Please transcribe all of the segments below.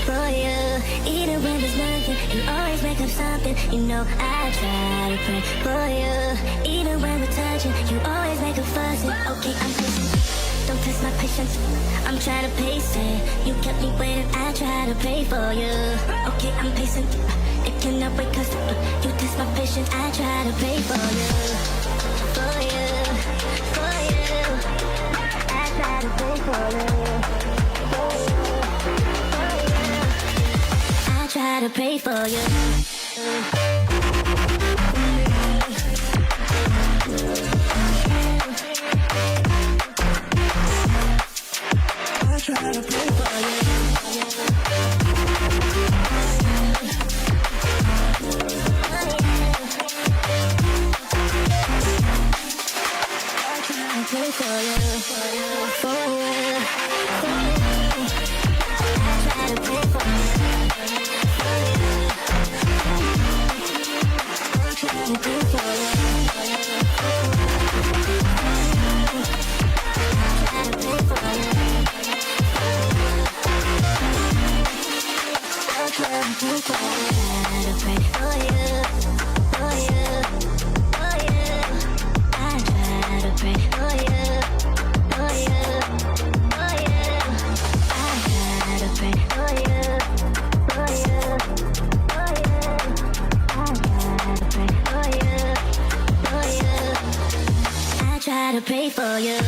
for you. Even when there's nothing, you always make up something. You know I try to pray for you. Even when we're touching, you always make a fuss. Okay, I'm patient. Don't test my patience. I'm trying to pace it. You kept me waiting. I try to pray for you. Okay, I'm patient. It cannot wait 'cause you test my patience. I try to pray for you. For you. For you. I try to pray for you. For you. For you. I try to pray for you. Try to play for you. I try to play for you, for you, for you, for you. I try to play for you, for you. I try to play for you, for you, I try to play for you. I try to pray for you, for you, for you. I try to pray for you, for you, for you. I try to pray for you, for you, for you. I try to pray for you, for you. I try to pray for you.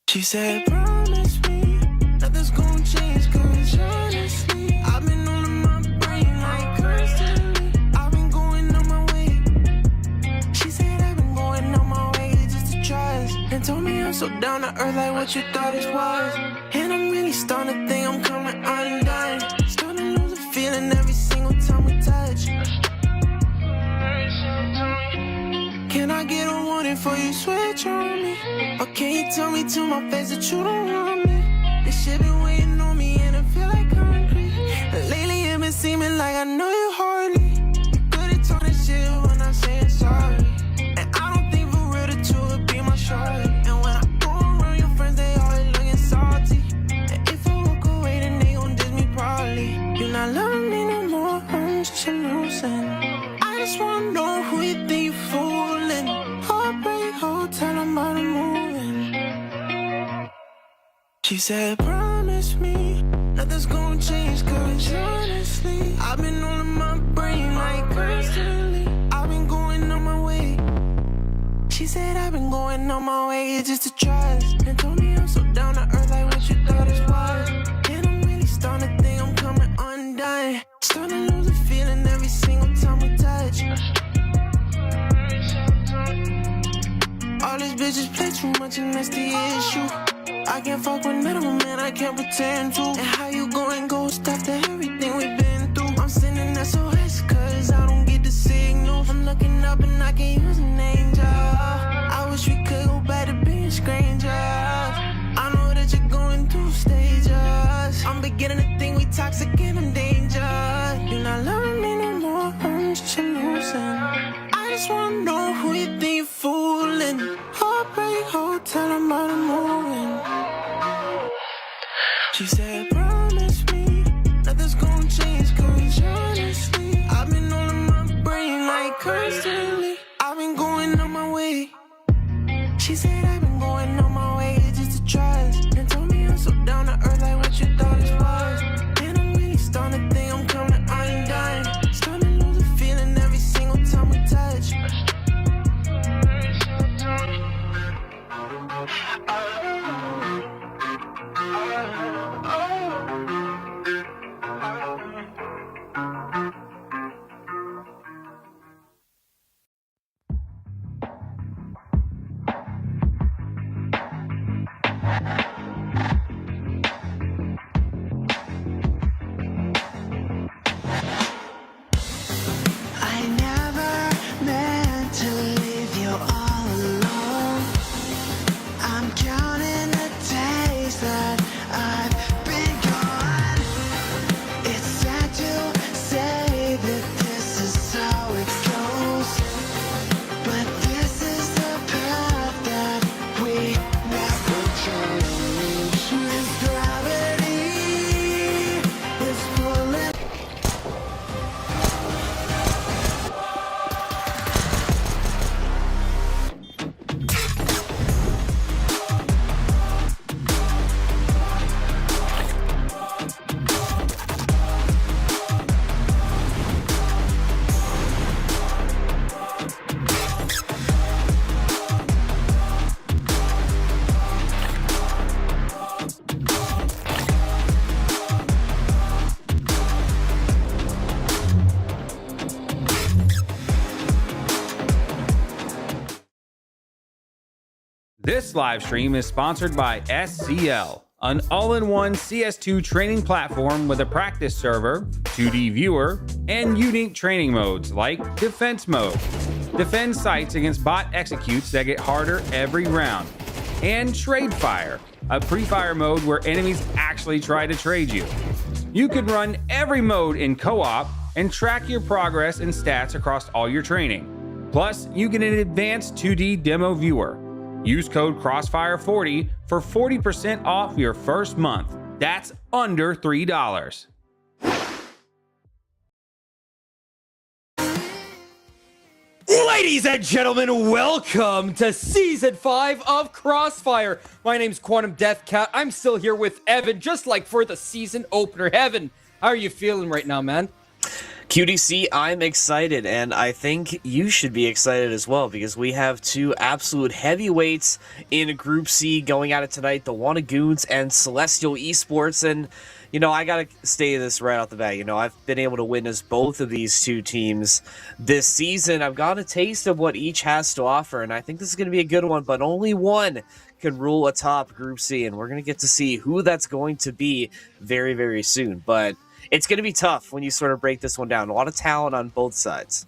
She said, promise me nothing's gonna change, cause honestly, I've been on my brain like constantly. I've been going on my way. She said, I've been going on my way just to trust. And told me I'm so down to earth like what you thought it was. And I'm really starting to think I'm coming undone. Starting to lose the feeling every single time we touch. Can I get a warning before you switch on me? Or can you tell me to my face that you don't want me? This shit been waiting on me and I feel like concrete. And lately it been seeming like I know you hardly. You good at talking shit when I'm saying sorry. And I don't think for real the two would be my shorty. And when I go around your friends, they always looking salty. And if I walk away, then they gon' diss me probably. You're not loving me no more, I'm just losing. I just wanna know who you think you fooling. Heartbreak hotel, I'm about to move in. She said, promise me nothing's gonna change, cause honestly, I've been on my brain like constantly. I've been going on my way. She said, I've been going on my way just to trust. And told me I'm so down to earth like what you thought it was. And I'm really starting to think I'm coming undone. Starting to lose the feeling every single time we touch. All these bitches play too much and that's the issue. I can't fuck with another man, I can't pretend to. And how you going ghost after everything we've been through? I'm sending SOS cause I don't get the signal. I'm looking up and I can use an angel. I wish we could go back to being strangers. I know that you're going through stages. I'm beginning to think we toxic and I'm dangerous. You're not loving me no more, I'm just losing. I just wanna know who you think you're fooling. Heartbreak hotel, I'm about to move in. She said, promise me nothing's gonna change, cause honestly, I've been on my brain like constantly. I've been going on my way. She said, I've been going on my way just to trust. And told me I'm so down to earth like what you thought it was. And I'm really starting to think I'm coming undone. Starting to lose the feeling every single time we touch. I never meant to leave you all alone. I'm counting the days that I've been gone. It's sad to say that this is how it goes, but this is the path that we never change. This gravity is pulling. This live stream is sponsored by SCL, an all-in-one CS2 training platform with a practice server, 2D viewer, and unique training modes like Defense Mode. Defend sites against bot executes that get harder every round. And Trade Fire, a pre-fire mode where enemies actually try to trade you. You can run every mode in co-op and track your progress and stats across all your training. Plus, you get an advanced 2D demo viewer. Use code Crossfire40 for 40% off your first month. That's under $3. Ladies and gentlemen, welcome to Season 5 of Crossfire. My name's Quantum Deathcat. I'm still here with Evan, just like for the season opener. Evan, how are you feeling right now, man? QDC, I'm excited, and I think you should be excited as well, because we have two absolute heavyweights in Group C going at it tonight, the Wannagoons and Celestial Esports. And I gotta say this right off the bat. I've been able to witness both of these two teams this season. I've got a taste of what each has to offer, and I think this is gonna be a good one, but only one can rule atop Group C, and we're gonna get to see who that's going to be very, very soon. But it's going to be tough when you sort of break this one down. A lot of talent on both sides.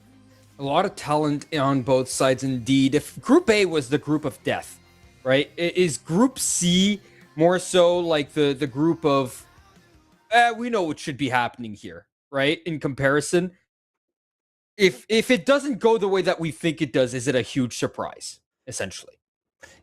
A lot of talent on both sides, indeed. If Group A was the group of death, right? Is Group C more so like the group of, we know what should be happening here, right? In comparison, if it doesn't go the way that we think it does, is it a huge surprise, essentially?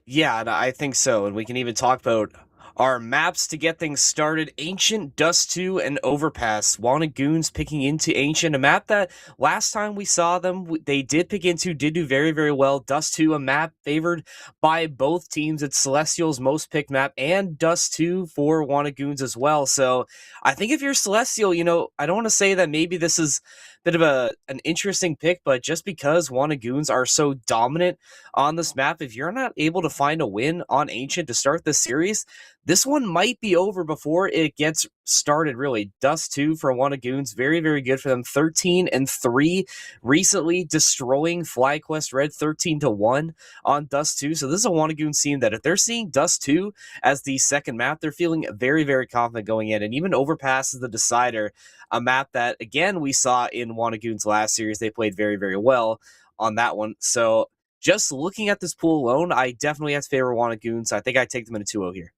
Yeah, and I think so. And we can even talk about our maps to get things started. Ancient, Dust 2, and Overpass. Wannagoons picking into Ancient, a map that last time we saw them, they did pick into, did do very, very well. Dust 2, a map favored by both teams. It's Celestial's most picked map, and Dust 2 for Wannagoons as well. So I think if you're Celestial, I don't want to say that maybe this is a bit of an interesting pick, but just because Wannagoons are so dominant on this map, if you're not able to find a win on Ancient to start the series, this one might be over before it gets started, really. Dust 2 for Wannagoons, very, very good for them. 13-3 recently, destroying FlyQuest Red 13-1 on Dust 2. So this is a Wannagoons team that if they're seeing Dust 2 as the second map, they're feeling very, very confident going in. And even Overpass is the decider, a map that, again, we saw in Wannagoons last series. They played very, very well on that one. So just looking at this pool alone, I definitely have to favor Wannagoons. I think I take them in a 2-0 here.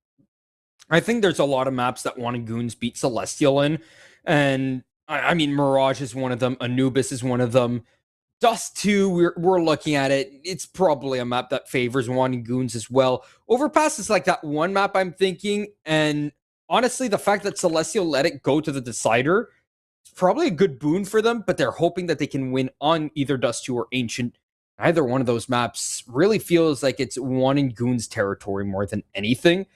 I think there's a lot of maps that Wannagoons beat Celestial in, and I mean, Mirage is one of them, Anubis is one of them. Dust 2, we're looking at it. It's probably a map that favors Wannagoons as well. Overpass is like that one map I'm thinking, and honestly, the fact that Celestial let it go to the decider, it's probably a good boon for them, but they're hoping that they can win on either Dust 2 or Ancient. Either one of those maps really feels like it's Wannagoons territory more than anything.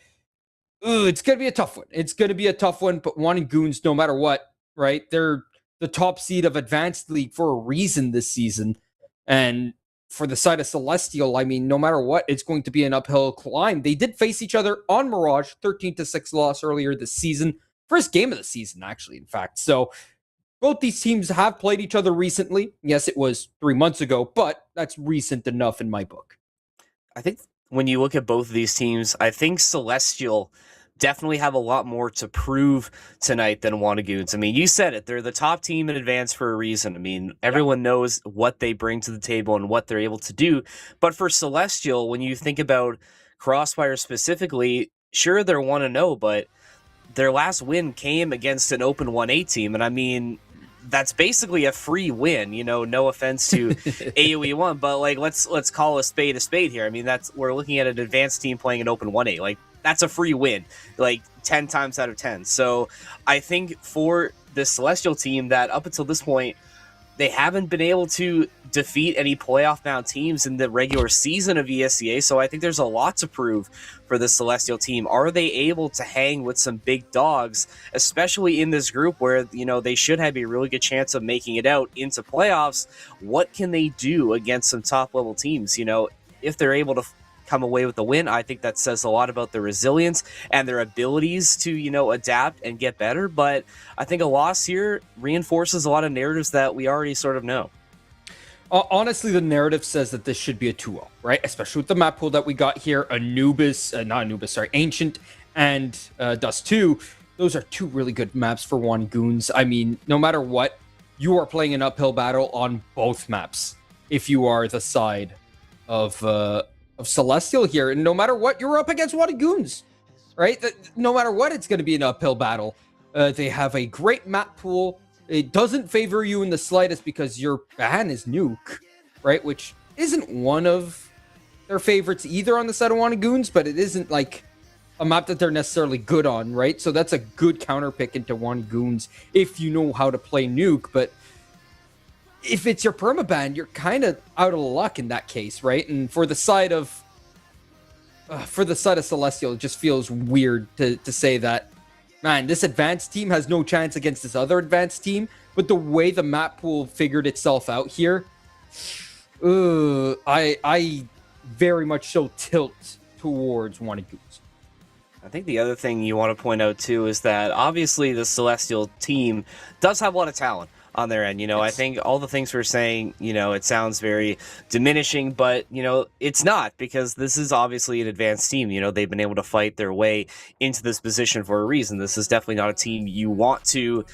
Ooh, it's going to be a tough one. It's going to be a tough one, but Wannagoons, no matter what, right? They're the top seed of Advanced League for a reason this season. And for the side of Celestial, I mean, no matter what, it's going to be an uphill climb. They did face each other on Mirage, 13-6 loss earlier this season. First game of the season, actually, in fact. So both these teams have played each other recently. Yes, it was 3 months ago, but that's recent enough in my book. I think when you look at both of these teams, I think Celestial definitely have a lot more to prove tonight than Wannagoons. I mean, you said it. They're the top team in advance for a reason. I mean, everyone knows what they bring to the table and what they're able to do. But for Celestial, when you think about Crossfire specifically, sure, they're 1-0, but their last win came against an open 1-8 team. And I mean, that's basically a free win, no offense to AUE ONE, but like, let's call a spade here. I mean, we're looking at an advanced team playing an open 1-8. Like, that's a free win, like 10 times out of 10. So I think for the Celestial team that up until this point, they haven't been able to defeat any playoff-bound teams in the regular season of ESEA, so I think there's a lot to prove for the Celestial team. Are they able to hang with some big dogs, especially in this group where, they should have a really good chance of making it out into playoffs? What can they do against some top-level teams? If they're able to come away with the win, I think that says a lot about their resilience and their abilities to, adapt and get better. But I think a loss here reinforces a lot of narratives that we already sort of know. Honestly, the narrative says that this should be a 2-0, right? Especially with the map pool that we got here, Ancient and Dust 2. Those are two really good maps for Wannagoons. I mean, no matter what, you are playing an uphill battle on both maps if you are the side of Celestial here, and no matter what, you're up against Wannagoons, right? No matter what, it's going to be an uphill battle. They have a great map pool. It doesn't favor you in the slightest because your ban is Nuke, right? Which isn't one of their favorites either on the side of Wannagoons, but it isn't like a map that they're necessarily good on, right? So that's a good counter pick into Wannagoons if you know how to play Nuke, but if it's your permaban, you're kind of out of luck in that case, right? And for the side of Celestial, it just feels weird to say that, man, this advanced team has no chance against this other advanced team. but the way the map pool figured itself out here, I very much so tilt towards Goons. I think the other thing you want to point out too is that obviously the Celestial team does have a lot of talent on their end. I think all the things we're saying, it sounds very diminishing, but, it's not, because this is obviously an advanced team. They've been able to fight their way into this position for a reason. This is definitely not a team you want to,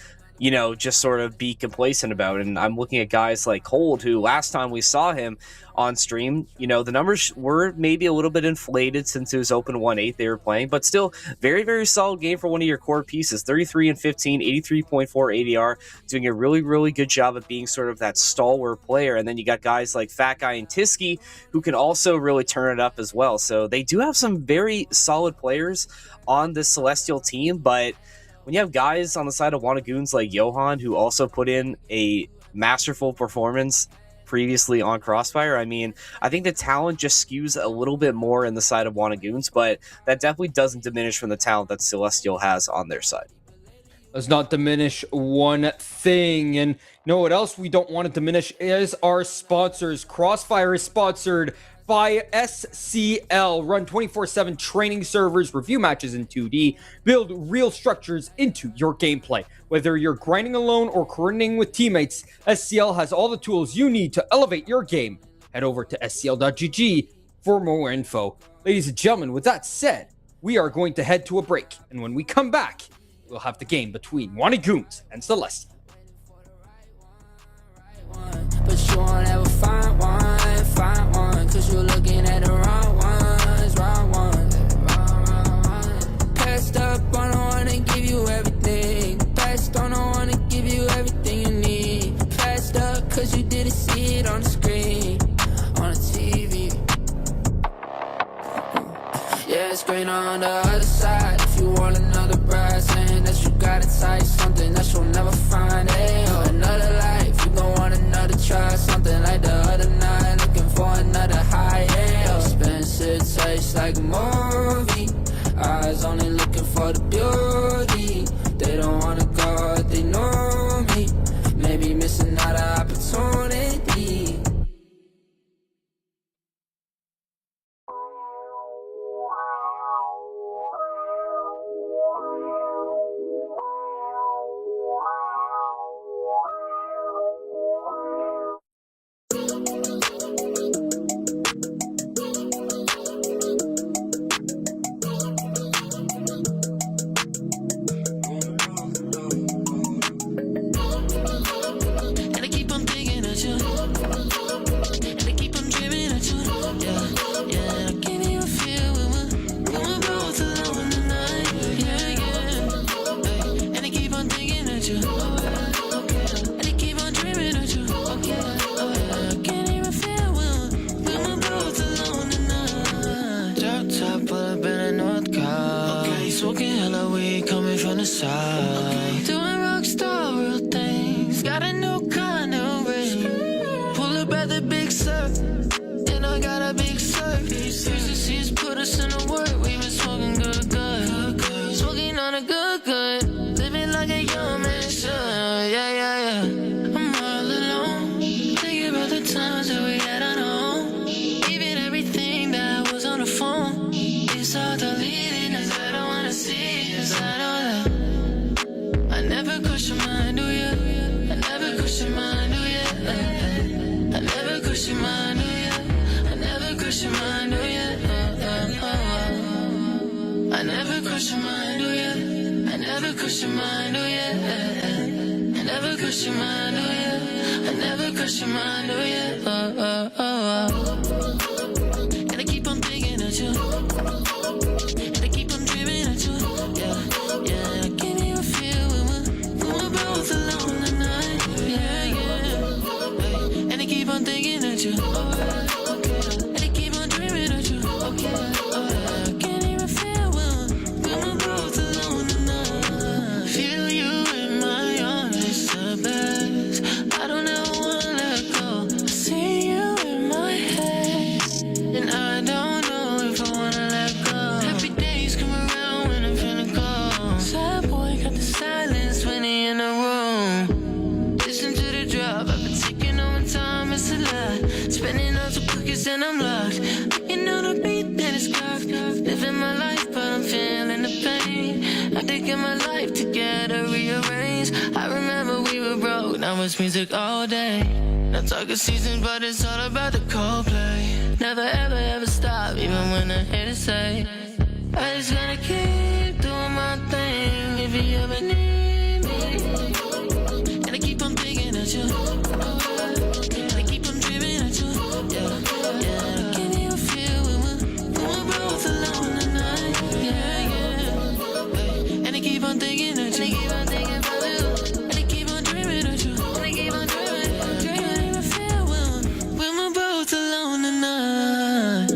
just sort of be complacent about. And I'm looking at guys like Hold, who last time we saw him on stream, the numbers were maybe a little bit inflated since it was open 1-8 they were playing, but still very, very solid game for one of your core pieces. 33 and 15, 83.4 ADR, doing a really, really good job of being sort of that stalwart player. And then you got guys like Fat Guy and Tiski who can also really turn it up as well. So they do have some very solid players on this Celestial team, but when you have guys on the side of Goons like Johan, who also put in a masterful performance previously on Crossfire, I think the talent just skews a little bit more in the side of Goons, but that definitely doesn't diminish from the talent that Celestial has on their side. Does not diminish one thing. And you know what else we don't want to diminish is our sponsors. Crossfire is sponsored by SCL. Run 24/7 training servers, review matches in 2D, build real structures into your gameplay. Whether you're grinding alone or coordinating with teammates, SCL has all the tools you need to elevate your game. Head over to scl.gg for more info. Ladies and gentlemen, with that said, we are going to head to a break. And when we come back, we'll have the game between Goons and Celestial. But you won't ever find one, cause you're looking at the wrong ones. Passed up on the one to give you everything. Passed on the one to give you everything you need. Passed up cause you didn't see it on the screen, on the TV. Yeah, it's green on the other side. If you want another bride, saying that you got it tight, something that you'll never find. Hey, another life, you gon' want another try, something like the other night, looking for another high. Yeah, expensive taste like a movie. Eyes only looking for the beauty. They don't wanna go if they know me. Maybe missing out an opportunity. it's a lot. Spending all some cookies and I'm locked. You know the beat that is cocked. Living my life, but I'm feeling the pain. I'm taking my life together, rearrange. I remember we were broke, now it's music all day. Not talking seasons, but it's all about the Coldplay. Never ever ever stop, even when I hear to say I just gotta keep doing my thing if you ever need me. And I keep on thinking at you. And I keep on dreaming at you. Yeah. Can you feel when we're both alone tonight? Yeah. And I keep on thinking at you. And I keep on thinking about you. And I keep on dreaming at you. And I keep on dreaming. Can you feel when we're both alone tonight?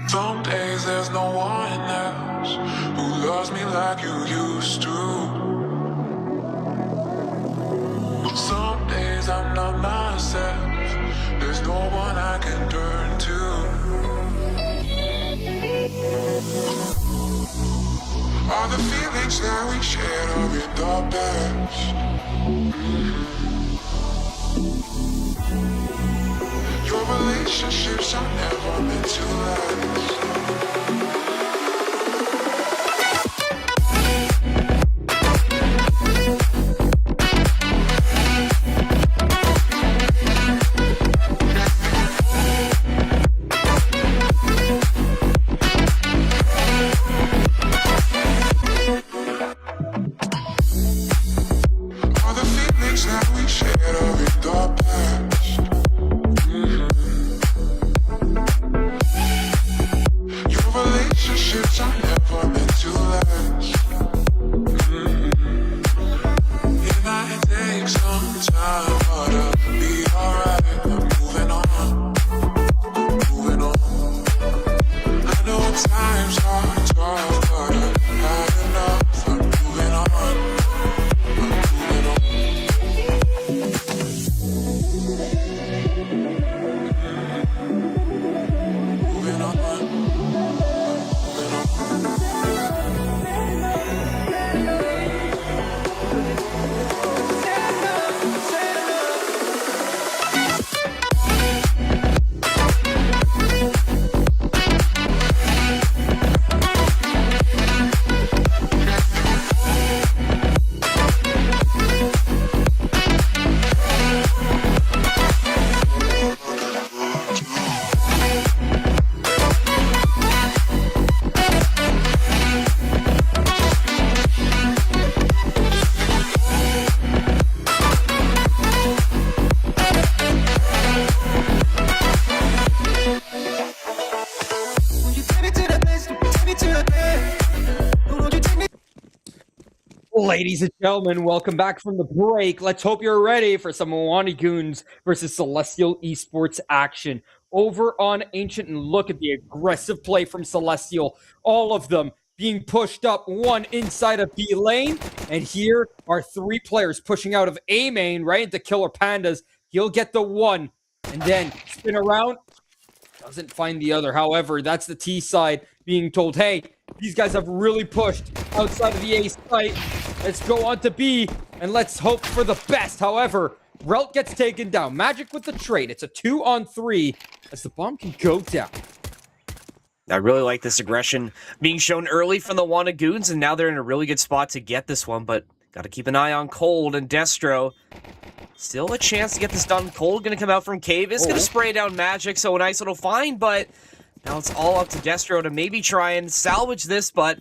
Some days there's no one else who loves me like you used to. Some days I'm not myself. There's no one I can turn to. All the feelings that we shared are in the past. Your relationships are never meant to last. All the feelings that we shared are in the past. Your relationships are never meant to last. It might take some time, but I'll be alright. I'm moving on, moving on. I know times are tough, but I've had enough. I'm moving on, I'm moving on. Moving on, Ladies and gentlemen, welcome back from the break. Let's hope you're ready for some Milwaukee Goons versus Celestial Esports action. Over on Ancient, and look at the aggressive play from Celestial. All of them being pushed up, one inside of B lane. And here are three players pushing out of A main right into Killer Pandas. He'll get the one and then spin around. Doesn't find the other. However, that's the T side being told, hey, these guys have really pushed outside of the A site. Let's go on to B, and let's hope for the best. However, Relt gets taken down. Magic with the trade. It's a 2-on-3 as the bomb can go down. I really like this aggression being shown early from the Wanna Goons, and now they're in a really good spot to get this one, but got to keep an eye on Cold and Destro. Still a chance to get this done. Cold going to come out from Cave. Is going to spray down Magic, so a nice little find, but now it's all up to Destro to maybe try and salvage this, but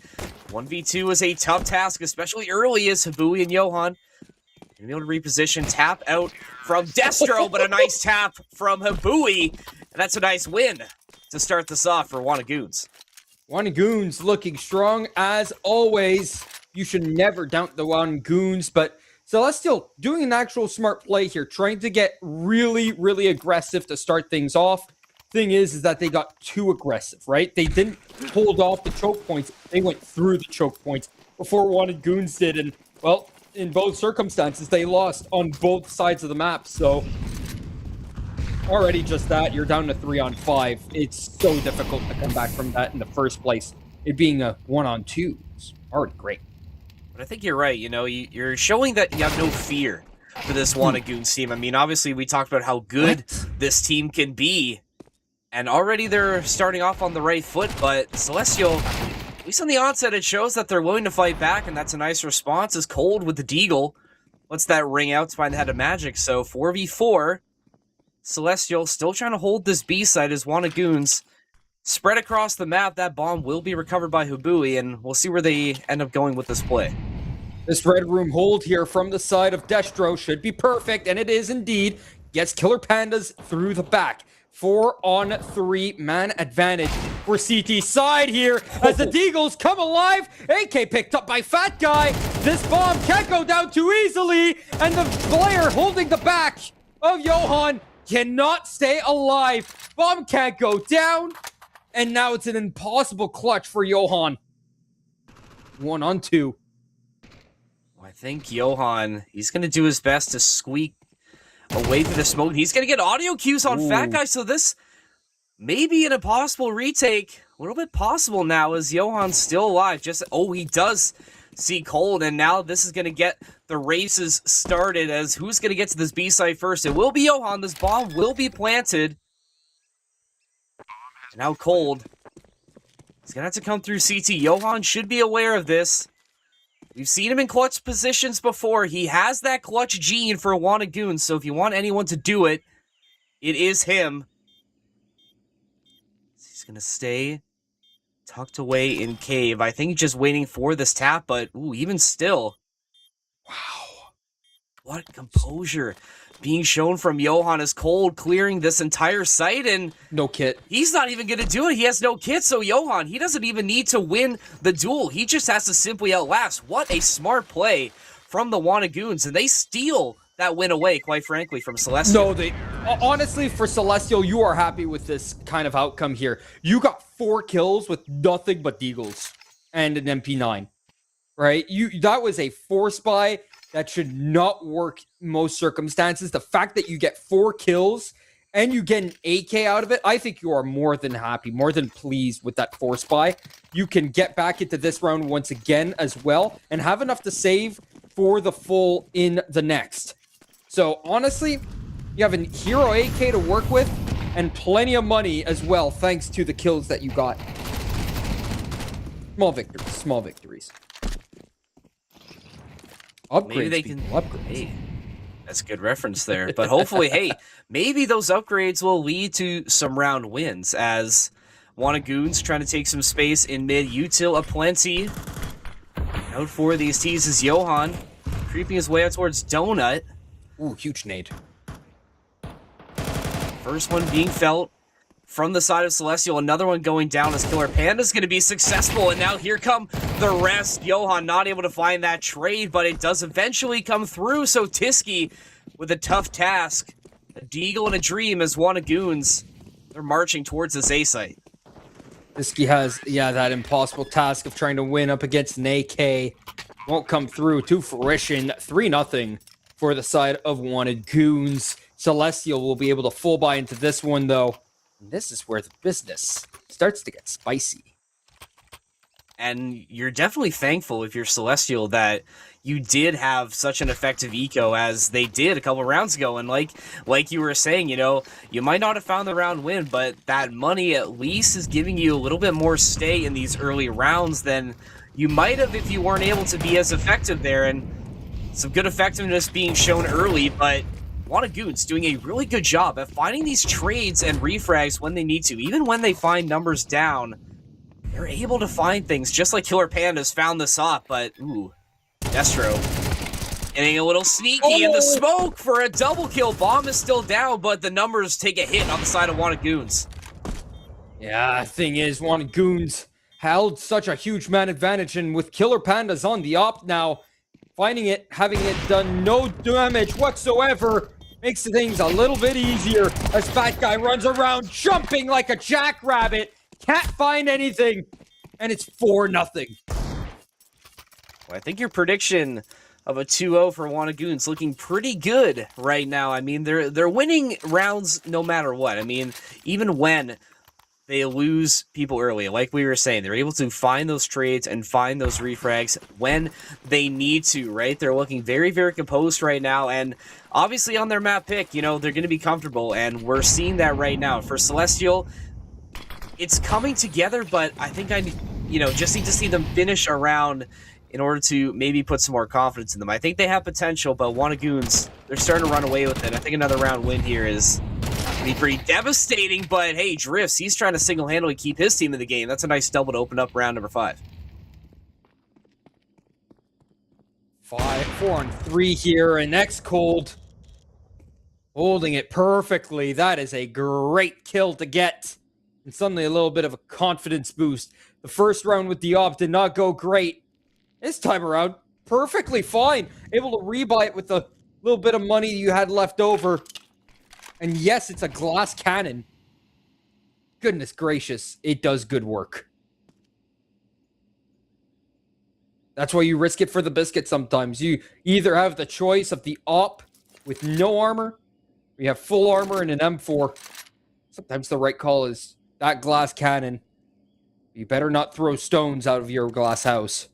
1v2 is a tough task, especially early as Habui and Johan going to be able to reposition. Tap out from Destro, but a nice tap from Habui, and that's a nice win to start this off for Wanna Goons. Wanna Goons looking strong as always. You should never doubt the Wanna Goons, but Celestial doing an actual smart play here, trying to get really, really aggressive to start things off. thing is that they got too aggressive, right? They didn't hold off the choke points. They went through the choke points before Wanted Goons did. And, well, in both circumstances, they lost on both sides of the map. So already just that, you're down to 3-on-5. It's so difficult to come back from that in the first place. It being a 1-on-2 is already great. But I think you're right. You know, you're showing that you have no fear for this Wanted Goons team. I mean, obviously, we talked about how good this team can be. And already they're starting off on the right foot, but Celestial, at least on the onset, it shows that they're willing to fight back, and that's a nice response. Is Cold with the Deagle. What's that ring out to find the head of magic? So 4v4. Celestial still trying to hold this B site as Wanted Goons spread across the map. That bomb will be recovered by Hubui, and we'll see where they end up going with this play. This red room hold here from the side of Destro should be perfect, and it is indeed. Gets Killer Pandas through the back. 4-on-3 man advantage for CT side here as the Deagles come alive. AK picked up by Fat Guy. This bomb can't go down too easily, and the player holding the back of Johan cannot stay alive. Bomb can't go down, and now it's an impossible clutch for Johan. 1-on-2. I think Johan, he's going to do his best to squeak away through the smoke. He's going to get audio cues on Fat Guy, so this may be an impossible retake. A little bit possible now as Johan's still alive. He does see Cold, and now this is going to get the races started as who's going to get to this B site first. It will be Johan. This bomb will be planted. Now Cold. He's going to have to come through CT. Johan should be aware of this. We've seen him in clutch positions before. He has that clutch gene for Wanted Goons, so if you want anyone to do it, it is him. He's going to stay tucked away in cave. I think he's just waiting for this tap, but even still. Wow. What composure being shown from Johan as Cold clearing this entire site, and no kit. He's not even going to do it. He has no kit, so Johan, he doesn't even need to win the duel. He just has to simply outlast. What a smart play from the Wanted Goons, and they steal that win away, quite frankly, from Celestial. No, honestly, for Celestial, you are happy with this kind of outcome here. You got 4 kills with nothing but Deagles and an MP9, right? That was a force buy. That should not work in most circumstances. The fact that you get 4 kills and you get an AK out of it, I think you are more than happy, more than pleased with that force buy. You can get back into this round once again as well and have enough to save for the full in the next. So honestly, you have a hero AK to work with and plenty of money as well, thanks to the kills that you got. Small victories, small victories. Upgrades, maybe they can upgrade. Hey, that's a good reference there. But hopefully, hey, maybe those upgrades will lead to some round wins as Wanted Goons trying to take some space in mid. Util aplenty. Out for these teases. Johan creeping his way out towards Donut. Ooh, huge nade. First one being felt from the side of Celestial. Another one going down as Killer Panda's going to be successful. And now here come the rest. Johan not able to find that trade, but it does eventually come through. So Tiski with a tough task. A Deagle and a Dream as Wanted Goons. They're marching towards this A site. Tiski has, that impossible task of trying to win up against an AK. Won't come through to fruition. 3-0 for the side of Wanted Goons. Celestial will be able to full buy into this one, though. And this is where the business starts to get spicy. And you're definitely thankful if you're Celestial that you did have such an effective eco as they did a couple rounds ago. And like you were saying, you might not have found the round win, but that money at least is giving you a little bit more stay in these early rounds than you might have if you weren't able to be as effective there. And some good effectiveness being shown early, but Wanted Goons doing a really good job at finding these trades and refrags when they need to. Even when they find numbers down, they're able to find things, just like Killer Pandas found this up, but, Destro getting a little sneaky in the smoke for a double kill. Bomb is still down, but the numbers take a hit on the side of Wanted Goons. Yeah, thing is, Wanted Goons held such a huge man advantage, and with Killer Pandas on the op now, finding it, having it done no damage whatsoever, makes things a little bit easier as Fat Guy runs around jumping like a jackrabbit. Can't find anything, and it's 4-0. Well, I think your prediction of a 2-0 for Wannagoon's looking pretty good right now. I mean, they're winning rounds no matter what. I mean, even when they lose people early, like we were saying, they're able to find those trades and find those refrags when they need to, right? They're looking very, very composed right now, and obviously on their map pick, you know, they're going to be comfortable, and we're seeing that right now. For Celestial, it's coming together, but I think just need to see them finish around in order to maybe put some more confidence in them. I think they have potential, but Wannagoons, they're starting to run away with it. I think another round win here is be pretty devastating, but hey, Drifts, he's trying to single-handedly keep his team in the game. That's a nice double to open up round number 5. 4-on-3 here, and X Cold holding it perfectly. That is a great kill to get, and suddenly a little bit of a confidence boost. The first round with the op did not go great. This time around, perfectly fine. Able to rebuy it with the little bit of money you had left over. And yes, it's a glass cannon. Goodness gracious, it does good work. That's why you risk it for the biscuit sometimes. You either have the choice of the op with no armor, or you have full armor and an M4. Sometimes the right call is that glass cannon. You better not throw stones out of your glass house.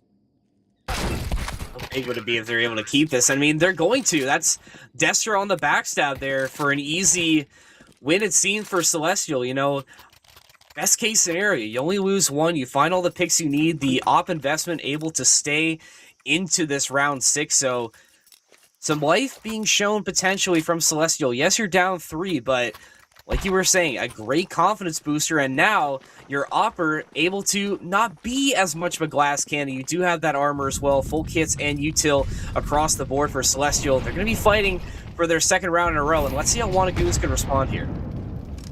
How big would it be if they're able to keep this? I mean, they're going to. That's Destro on the backstab there for an easy win, it seemed, for Celestial. You know, best case scenario, you only lose one. You find all the picks you need. The op investment able to stay into this round 6. So some life being shown potentially from Celestial. Yes, you're down 3, but like you were saying, a great confidence booster, and now your Opper able to not be as much of a glass cannon. You do have that armor as well, full kits and util across the board for Celestial. They're going to be fighting for their second round in a row, and let's see how Wannagoons can respond here.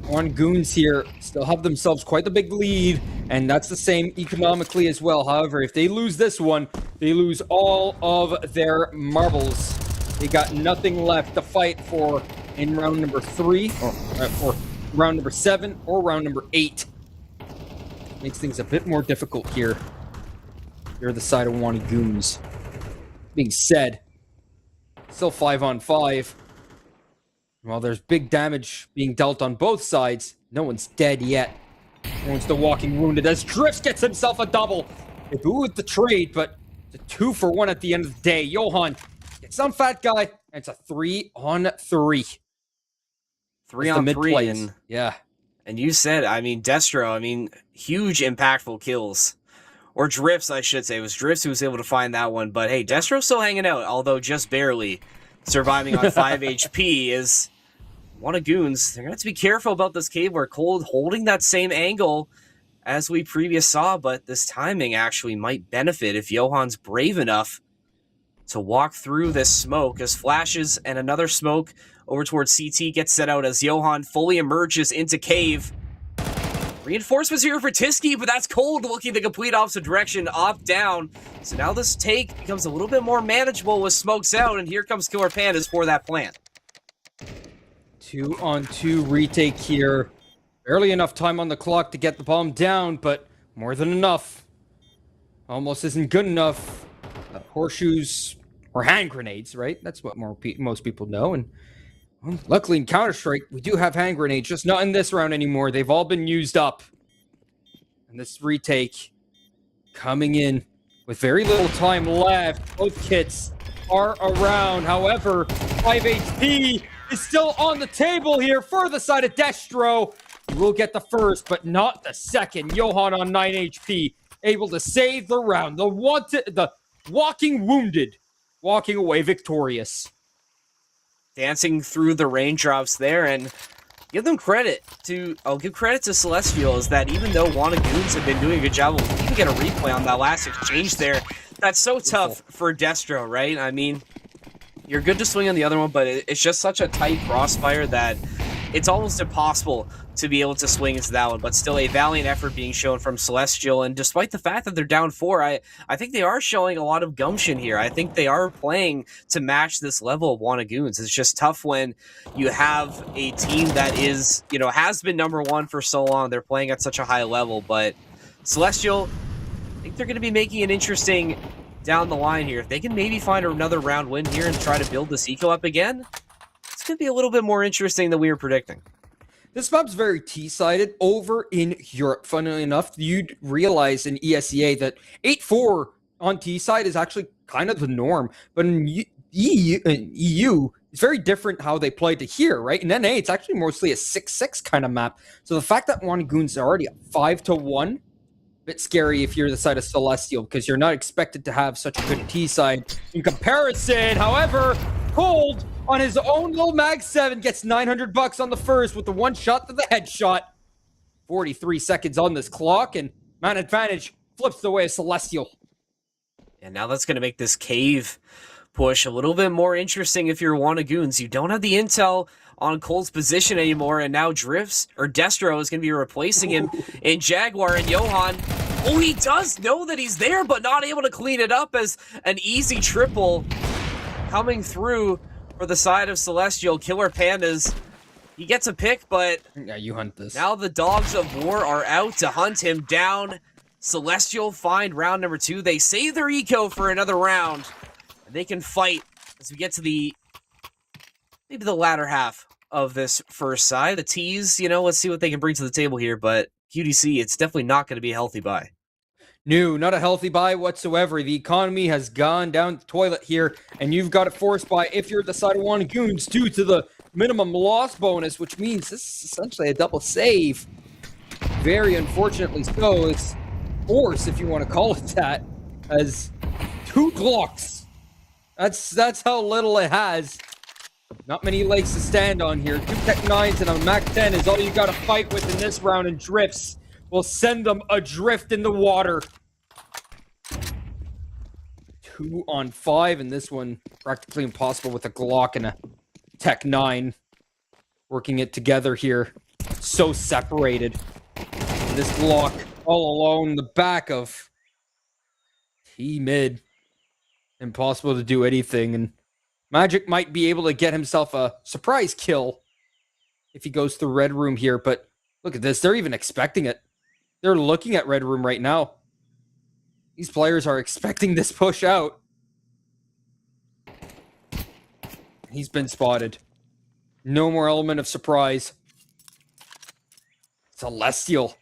Wannagoons here still have themselves quite the big lead, and that's the same economically as well. However, if they lose this one, they lose all of their marbles. They got nothing left to fight for in round number 3, or round number 7, or round number 8. Makes things a bit more difficult here. You're the side of Wannagoons. Being said, still 5-on-5. While there's big damage being dealt on both sides, no one's dead yet. No one's still walking wounded as Drifts gets himself a double. They boo with the trade, but it's a 2-for-1 at the end of the day. Johan gets some Fat Guy, and it's a 3-on-3. 3-on-3, and yeah. And you said, I mean, Destro, I mean, huge impactful kills. Or Drifts, I should say. It was Drifts who was able to find that one. But hey, Destro's still hanging out, although just barely surviving on 5 HP is Wannagoons. They're going to have to be careful about this cave where Cold holding that same angle as we previous saw, but this timing actually might benefit if Johan's brave enough to walk through this smoke as flashes and another smoke over towards CT gets set out as Johan fully emerges into cave. Reinforcements here for Tiski, but that's Cold looking the complete opposite direction, off down. So now this take becomes a little bit more manageable with smokes out, and here comes Killer Pandas for that plant. 2-on-2 retake here. Barely enough time on the clock to get the bomb down, but more than enough. Almost isn't good enough. Horseshoes or hand grenades, right? That's what most people know. And well, luckily in Counter-Strike, we do have hand grenades, just not in this round anymore. They've all been used up. And this retake coming in with very little time left. Both kits are around. However, 5 HP is still on the table here for the side of Destro. He will get the first, but not the second. Johan on 9 HP, able to save the round. The walking wounded, walking away victorious. Dancing through the raindrops there, and give them credit to, I'll give credit to Celestial, is that even though Wannagoons have been doing a good job, we'll even get a replay on that last exchange there. That's so tough for Destro, right? I mean, you're good to swing on the other one, but it's just such a tight crossfire that it's almost impossible to be able to swing into that one, but still a valiant effort being shown from Celestial. And despite the fact that they're down 4, I think they are showing a lot of gumption here. I think they are playing to match this level of Wannagoons. It's just tough when you have a team that is, has been number 1 for so long. They're playing at such a high level, but Celestial, I think they're going to be making an interesting down the line here. If they can maybe find another round win here and try to build this eco up again, it's going to be a little bit more interesting than we were predicting. This map's very T-sided. Over in Europe, funnily enough, you'd realize in ESEA that 8-4 on T-side is actually kind of the norm. But in EU, it's very different how they play to here, right? In NA, it's actually mostly a 6-6 kind of map. So the fact that Wannagoons are already 5-1, bit scary if you're the side of Celestial, because you're not expected to have such a good T-side in comparison. However, Cold on his own little Mag 7 gets $900 on the first with the one shot to the headshot. 43 seconds on this clock, and man advantage flips the way of Celestial. And now that's going to make this cave push a little bit more interesting if you're Wannagoons. You don't have the intel on Cold's position anymore, and now Destro is going to be replacing him in Jaguar, and Johan, he does know that he's there, but not able to clean it up as an easy triple coming through for the side of Celestial. Killer Pandas, he gets a pick, but yeah, you hunt this. Now the Dogs of War are out to hunt him down. Celestial find round number 2. They save their eco for another round, and they can fight as we get to maybe the latter half of this first side. The T's, let's see what they can bring to the table here, but QDC, it's definitely not going to be a healthy buy. No, not a healthy buy whatsoever. The economy has gone down the toilet here, and you've got a forced buy if you're the side of Wannagoons due to the minimum loss bonus, which means this is essentially a double save. Very unfortunately so. It's force, if you want to call it that, as 2 Glocks. That's how little it has. Not many legs to stand on here. 2 Tech 9s and a Mac 10 is all you got to fight with in this round, and drifts will send them adrift in the water. 2 on 5, and this one practically impossible with a Glock and a Tech 9. Working it together here. So separated. And this Glock all alone in the back of T-mid. Impossible to do anything, and Magic might be able to get himself a surprise kill if he goes through Red Room here, but look at this. They're even expecting it. They're looking at Red Room right now. These players are expecting this push out. He's been spotted. No more element of surprise. Celestial,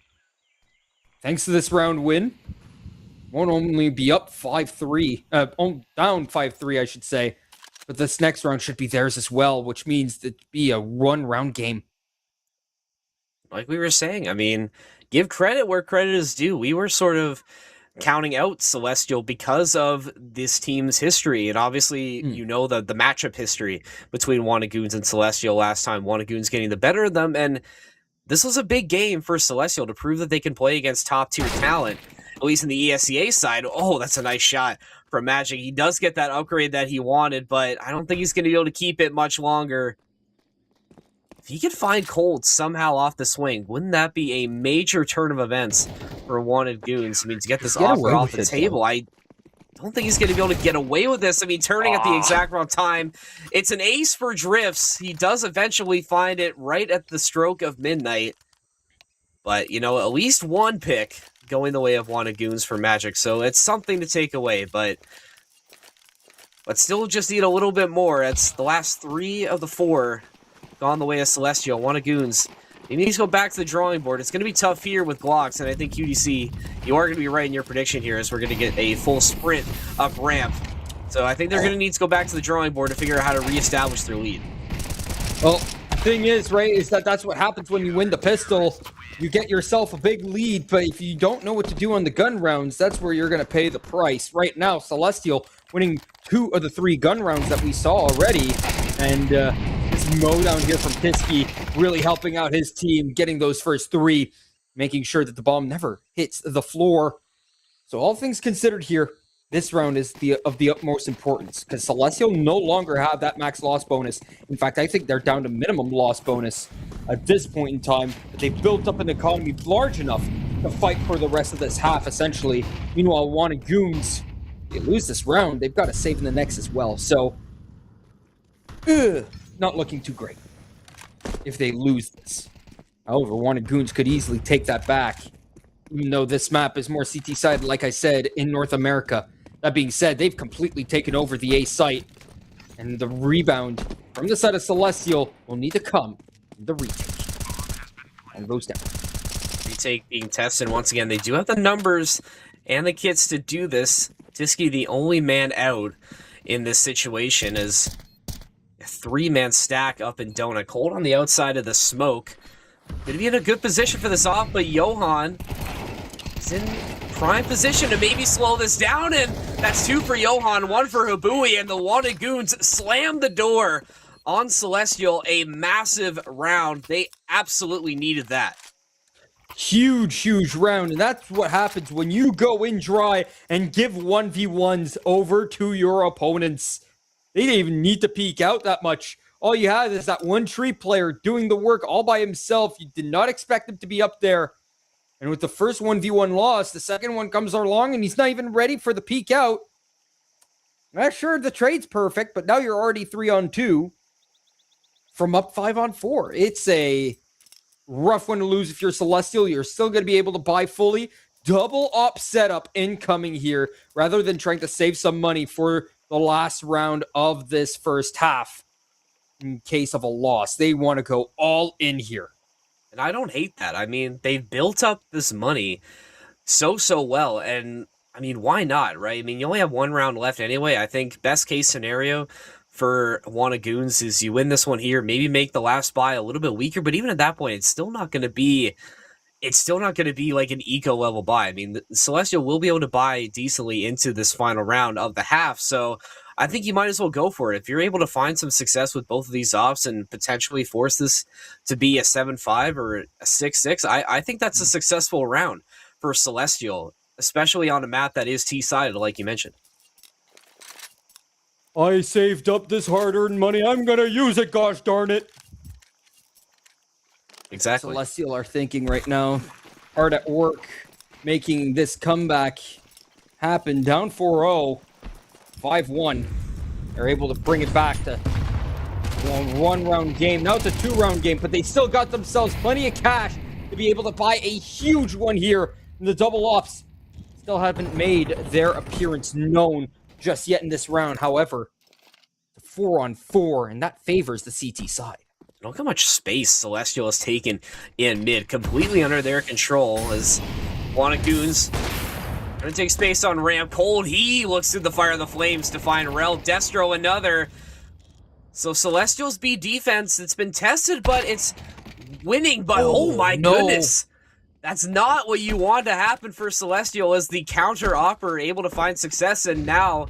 thanks to this round win, won't only be up 5-3, down 5-3, I should say, but this next round should be theirs as well, which means it'd be a one-round game. Like we were saying, I mean, give credit where credit is due. We were sort of counting out Celestial because of this team's history, and obviously, the matchup history between Wannagoons and Celestial last time. Wannagoons getting the better of them, and this was a big game for Celestial to prove that they can play against top-tier talent, at least in the ESEA side. Oh, that's a nice shot from Magic. He does get that upgrade that he wanted, but I don't think he's going to be able to keep it much longer. If he could find Cold somehow off the swing, wouldn't that be a major turn of events for Wannagoons? I mean, to get this offer off the table, I don't think he's going to be able to get away with this. I mean, turning at the exact wrong time. It's an ace for Drifts. He does eventually find it right at the stroke of midnight. But, at least one pick going the way of Wannagoons for Magic. So it's something to take away, but still just need a little bit more. That's the last 3 of the 4 gone the way of Celestial. Wannagoons, he needs to go back to the drawing board. It's going to be tough here with Glocks, and I think QDC, you are going to be right in your prediction here, as we're going to get a full sprint up ramp. So I think they're going to need to go back to the drawing board to figure out how to reestablish their lead. Well, the thing is, right, is that's what happens when you win the pistol. You get yourself a big lead, but if you don't know what to do on the gun rounds, that's where you're going to pay the price. Right now, Celestial winning 2 of the 3 gun rounds that we saw already, and this mow down here from Piski really helping out his team, getting those first 3, making sure that the bomb never hits the floor. So all things considered here, this round is of the utmost importance because Celestial no longer have that max loss bonus. In fact, I think they're down to minimum loss bonus at this point in time. They built up an economy large enough to fight for the rest of this half, essentially. Meanwhile, Goons, they lose this round, they've got to save in the next as well. So, not looking too great if they lose this. However, Goons could easily take that back, even though this map is more CT side, like I said, in North America. That being said, they've completely taken over the A site, and the rebound from the side of Celestial will need to come from the retake. And goes down. Retake being tested once again. They do have the numbers and the kits to do this. Tiski, the only man out in this situation, is a 3-man stack up in Donut. Cold on the outside of the smoke. Gonna be in a good position for this off, but Johan is in prime position to maybe slow this down, and that's 2 for Johan, 1 for Habui, and the Wanted Goons slam the door on Celestial. A massive round. They absolutely needed that. Huge round, and that's what happens when you go in dry and give 1v1s over to your opponents. They didn't even need to peek out that much. All you had is that one tree player doing the work all by himself. You did not expect him to be up there. And with the first 1v1 loss, the second one comes along and he's not even ready for the peek out. Not sure the trade's perfect, but now you're already 3-on-2 from up 5-on-4. It's a rough one to lose if you're Celestial. You're still going to be able to buy fully. Double op setup incoming here rather than trying to save some money for the last round of this first half. In case of a loss, they want to go all in here. And I don't hate that. I mean, they've built up this money so well. And I mean, why not, right? I mean, you only have 1 round left anyway. I think best case scenario for Wanted Goons is you win this one here, maybe make the last buy a little bit weaker. But even at that point, it's still not going to be like an eco level buy. I mean, the Celestial will be able to buy decently into this final round of the half. So I think you might as well go for it. If you're able to find some success with both of these ops and potentially force this to be a 7-5 or a 6-6, I think that's a successful round for Celestial, especially on a map that is T-sided, like you mentioned. I saved up this hard-earned money. I'm going to use it, gosh darn it. Exactly. Celestial are thinking right now, hard at work, making this comeback happen. Down 4-0. 5-1. They're able to bring it back to a 1-round game. Now it's a 2-round game, but they still got themselves plenty of cash to be able to buy a huge one here. And the double ops still haven't made their appearance known just yet in this round. However, it's a 4-on-4, and that favors the CT side. Look how much space Celestial has taken in mid, completely under their control as Wanted Goons gonna take space on ramp. Cold, he looks through the fire of the flames to find Rel. Destro, another. So Celestial's B defense, it's been tested, but it's winning. But oh my goodness. That's not what you want to happen for Celestial as the counter opper able to find success. And now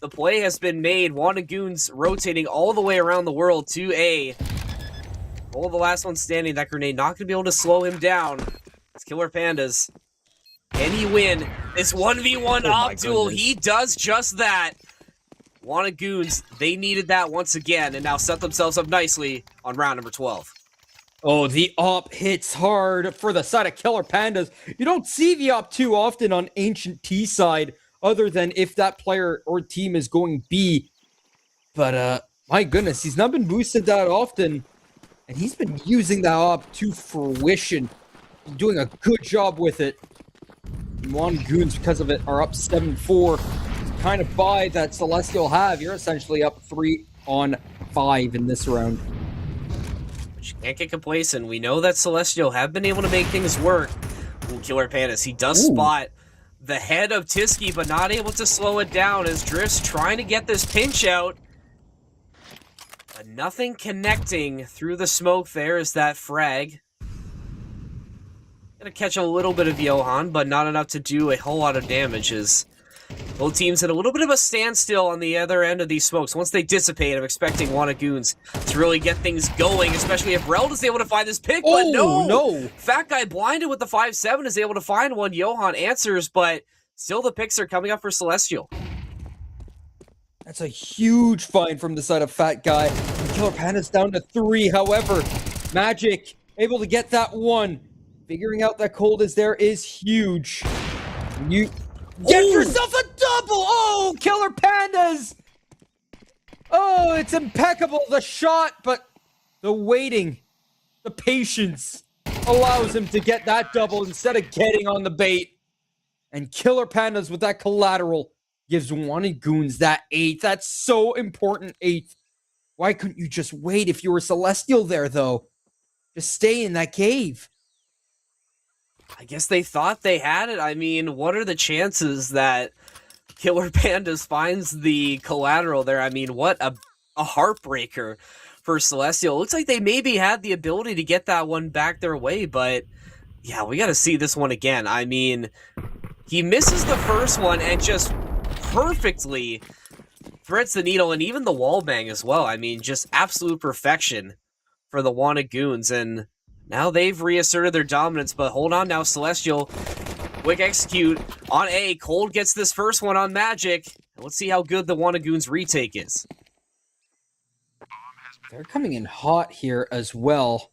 the play has been made. Wanted Goons rotating all the way around the world to A. All the last one standing. That grenade not going to be able to slow him down. It's Killer Pandas. Can he win this 1v1 op duel? He does just that. Wanted Goons, they needed that once again and now set themselves up nicely on round number 12. Oh, the op hits hard for the side of Killer Pandas. You don't see the op too often on Ancient T side, other than if that player or team is going B. But, my goodness, he's not been boosted that often, and he's been using that op to fruition. Doing a good job with it. Wanted Goons, because of it, are up 7-4. It's kind of buy that Celestial have. You're essentially up 3-on-5 in this round. But you can't get complacent. We know that Celestial have been able to make things work. Ooh, Killer Pandas, he does spot the head of Tiski, but not able to slow it down as Drift's trying to get this pinch out. But nothing connecting through the smoke there is that frag. Gonna catch a little bit of Johan, but not enough to do a whole lot of damage as both teams at a little bit of a standstill on the other end of these smokes. Once they dissipate, I'm expecting Wanted Goons to really get things going, especially if Reld is able to find this pick, but no! Fat Guy blinded with the 5-7 is able to find one. Johan answers, but still the picks are coming up for Celestial. That's a huge find from the side of Fat Guy. And Killer Panda's down to 3. However, Magic able to get that one. Figuring out that Cold is there is huge. You get yourself a double! Oh, Killer Pandas! Oh, it's impeccable, the shot, but the waiting, the patience allows him to get that double instead of getting on the bait. And Killer Pandas with that collateral gives Wanted Goons that 8. That's so important, 8. Why couldn't you just wait if you were Celestial there, though? Just stay in that cave. I guess they thought they had it. I mean, what are the chances that Killer Pandas finds the collateral there? I mean, what a heartbreaker for Celestial. It looks like they maybe had the ability to get that one back their way, but yeah, we got to see this one again. I mean, he misses the first one and just perfectly threads the needle, and even the wall bang as well. I mean, just absolute perfection for the Wanted Goons, and now they've reasserted their dominance, but hold on now, Celestial. Quick execute on A. Cold gets this first one on Magic. Let's see how good the Wanted Goons retake is. They're coming in hot here as well.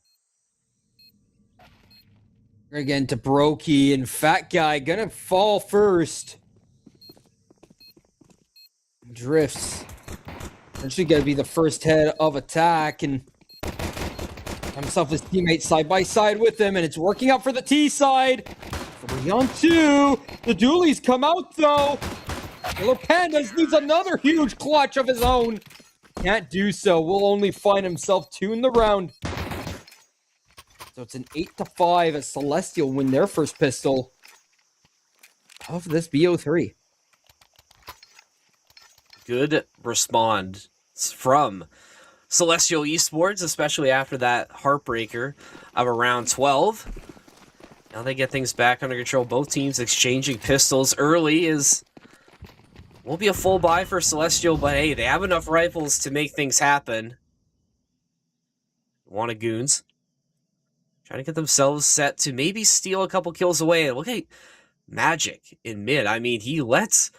Again, to Brokey and Fat Guy gonna fall first. Drifts. Actually gotta be the first head of attack, and himself his teammate side by side with him, and it's working out for the T side. 3 on 2. The dualies come out though. Killer Pandas needs another huge clutch of his own. Can't do so. Will only find himself 2 in the round. So it's an 8-5 as Celestial win their first pistol of this BO3. Good response from Celestial Esports, especially after that heartbreaker of around 12. Now they get things back under control. Both teams exchanging pistols early is won't be a full buy for Celestial, but hey, they have enough rifles to make things happen. Wanted Goons trying to get themselves set to maybe steal a couple kills away. And look at Magic in mid. I mean, he lets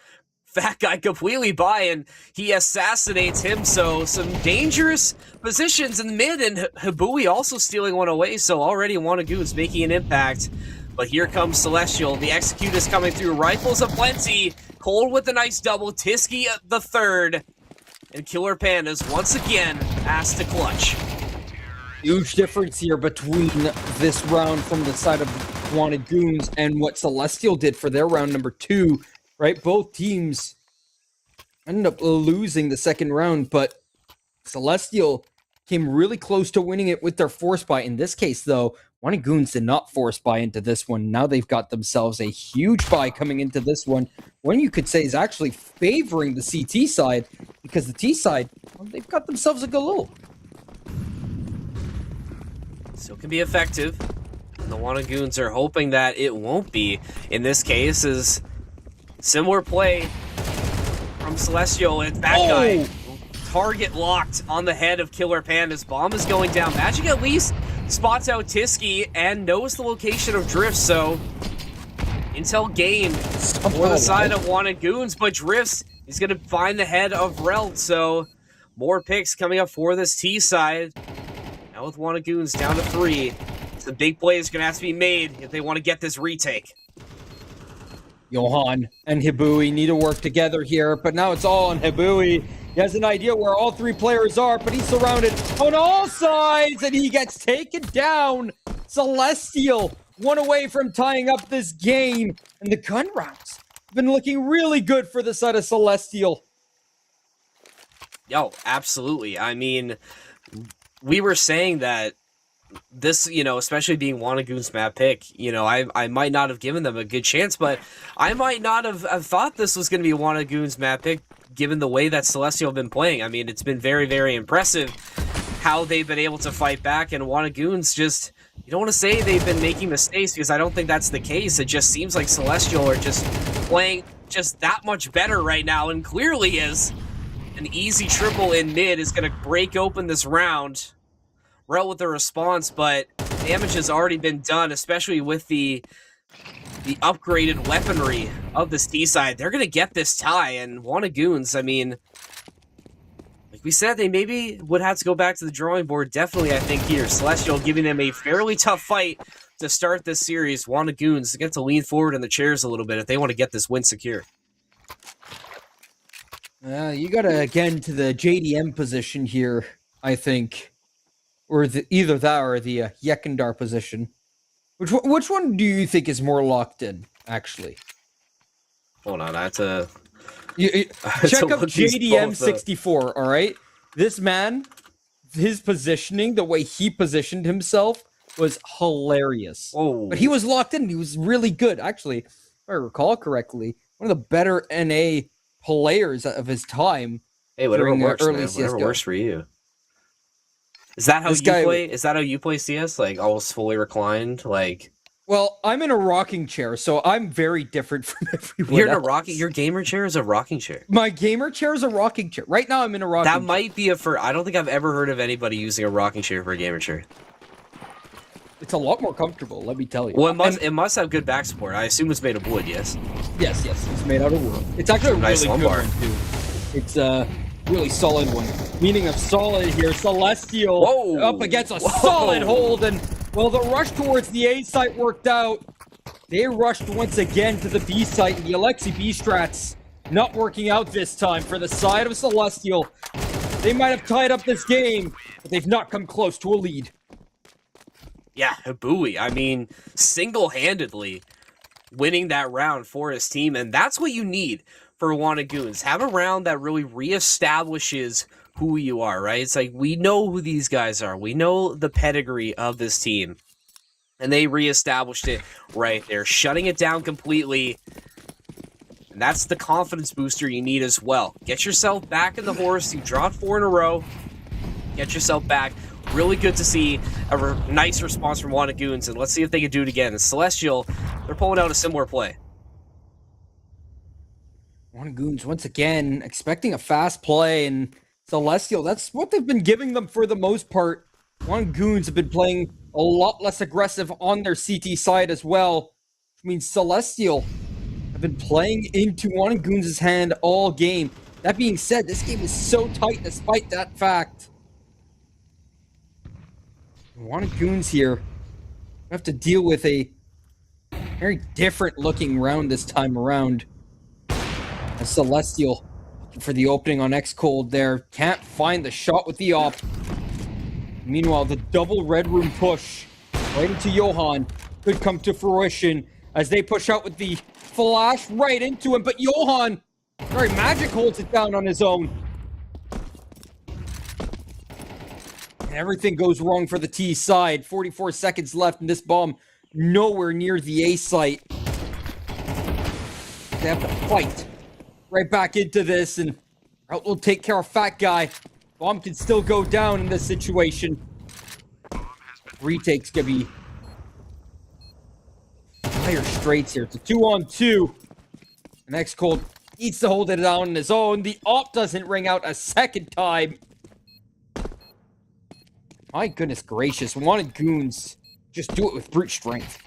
Fat Guy completely by, and he assassinates him. So some dangerous positions in mid, and Hibui also stealing one away. So already Wanted Goons making an impact. But here comes Celestial. The execute is coming through. Rifles aplenty. Cold with a nice double. Tisky the third. And Killer Pandas once again asked to clutch. Huge difference here between this round from the side of Wanted Goons and what Celestial did for their round number 2. Right? Both teams ended up losing the second round, but Celestial came really close to winning it with their force buy. In this case, though, Wanted Goons did not force buy into this one. Now they've got themselves a huge buy coming into this one. One you could say is actually favoring the CT side, because the T side, well, they've got themselves a galul. Still can be effective. And the Wanted Goons are hoping that it won't be. In this case, is similar play from Celestial, and that guy target locked on the head of Killer Pandas. Bomb is going down. Magic at least spots out Tisky and knows the location of Drift, so intel gained for the side of Wanted Goons, but Drifts is going to find the head of Reld, so more picks coming up for this T side. Now with Wanted Goons down to 3, some big plays going to have to be made if they want to get this retake. Johan and Hibui need to work together here, but now it's all on Hibui. He has an idea where all 3 players are, but he's surrounded on all sides, and he gets taken down. Celestial, 1 away from tying up this game, and the gun rounds have been looking really good for the side of Celestial. Yo, absolutely. I mean, we were saying that this, especially being Wanted Goons map pick, I might not have given them a good chance, but I might not have thought this was going to be a Wanted Goons map pick given the way that Celestial have been playing. I mean, it's been very, very impressive how they've been able to fight back, and Wanted Goons just, you don't want to say they've been making mistakes, because I don't think that's the case. It just seems like Celestial are just playing just that much better right now, and clearly is. An easy triple in mid is going to break open this round. Rel with the response, but damage has already been done, especially with the the upgraded weaponry of this T side, they're going to get this tie. And Goons, I mean, like we said, they maybe would have to go back to the drawing board. Definitely, I think here, Celestial giving them a fairly tough fight to start this series. Goons get to lean forward in the chairs a little bit if they want to get this win secure. You gotta again to the JDM position here, I think, or either that or the Yekindar position. Which one do you think is more locked in? Actually, hold on, I have to check up JDM 64. All right, this man, his positioning, the way he positioned himself was hilarious. Oh, but he was locked in. He was really good, actually. If I recall correctly, one of the better NA players of his time. Hey, whatever works, early man. CS:GO. Whatever works for you. Is that how you play? Is that how you play CS? Like almost fully reclined? Like, well, I'm in a rocking chair, so I'm very different from everyone. You're in a else. rocking. Your gamer chair is a rocking chair. My gamer chair is a rocking chair. Right now, I'm in a rocking. That chair. might be I don't think I've ever heard of anybody using a rocking chair for a gamer chair. It's a lot more comfortable, let me tell you. Well, it must have good back support. I assume it's made of wood. Yes. Yes. It's made out of wood. It's actually a Nice really good lumbar. one too. It's a really solid one. Meaning of solid here, Celestial Whoa. up against a solid hold, and well, the rush towards the A site worked out. They rushed once again to the B site, and the Alexi B strats not working out this time for the side of Celestial. They might have tied up this game, but they've not come close to a lead. Yeah, Habui. I mean, single-handedly winning that round for his team, and that's what you need for Goons. Have a round that really reestablishes who you are, right? It's like, we know who these guys are. We know the pedigree of this team. And they reestablished it right there, shutting it down completely. And that's the confidence booster you need as well. Get yourself back in the horse. You dropped 4 in a row. Get yourself back. Really good to see a nice response from Goons, and let's see if they can do it again. And Celestial, they're pulling out a similar play. Goons once again expecting a fast play, and Celestial, that's what they've been giving them for the most part. Goons have been playing a lot less aggressive on their CT side as well. I mean, Celestial have been playing into Goons' hand all game. That being said, this game is so tight despite that fact. Goons here have to deal with a very different looking round this time around. As Celestial looking for the opening on X-Cold there. Can't find the shot with the op. Meanwhile, the double red room push right into Johan could come to fruition as they push out with the flash right into him. But Johan, very magic, holds it down on his own. And everything goes wrong for the T side. 44 seconds left, and this bomb nowhere near the A site. They have to fight right back into this, and Rout will take care of Fat Guy. Bomb can still go down in this situation. Retake's gonna be dire straits here. It's a 2-on-2. And X-Cold needs to hold it down on his own. The op doesn't ring out a second time. My goodness gracious. Goons just do it with brute strength.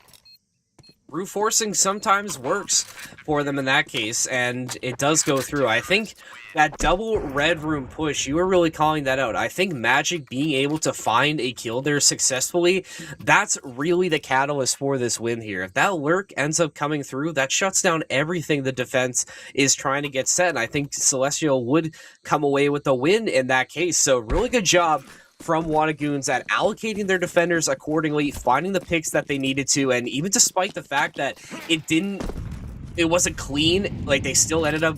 Brute forcing sometimes works for them in that case, and it does go through. I think that double red room push, you were really calling that out. I think Magic being able to find a kill there successfully, that's really the catalyst for this win here. If that lurk ends up coming through, that shuts down everything the defense is trying to get set, and I think Celestial would come away with the win in that case. So really good job from Goons at allocating their defenders accordingly, finding the picks that they needed to, and even despite the fact that it wasn't clean, like they still ended up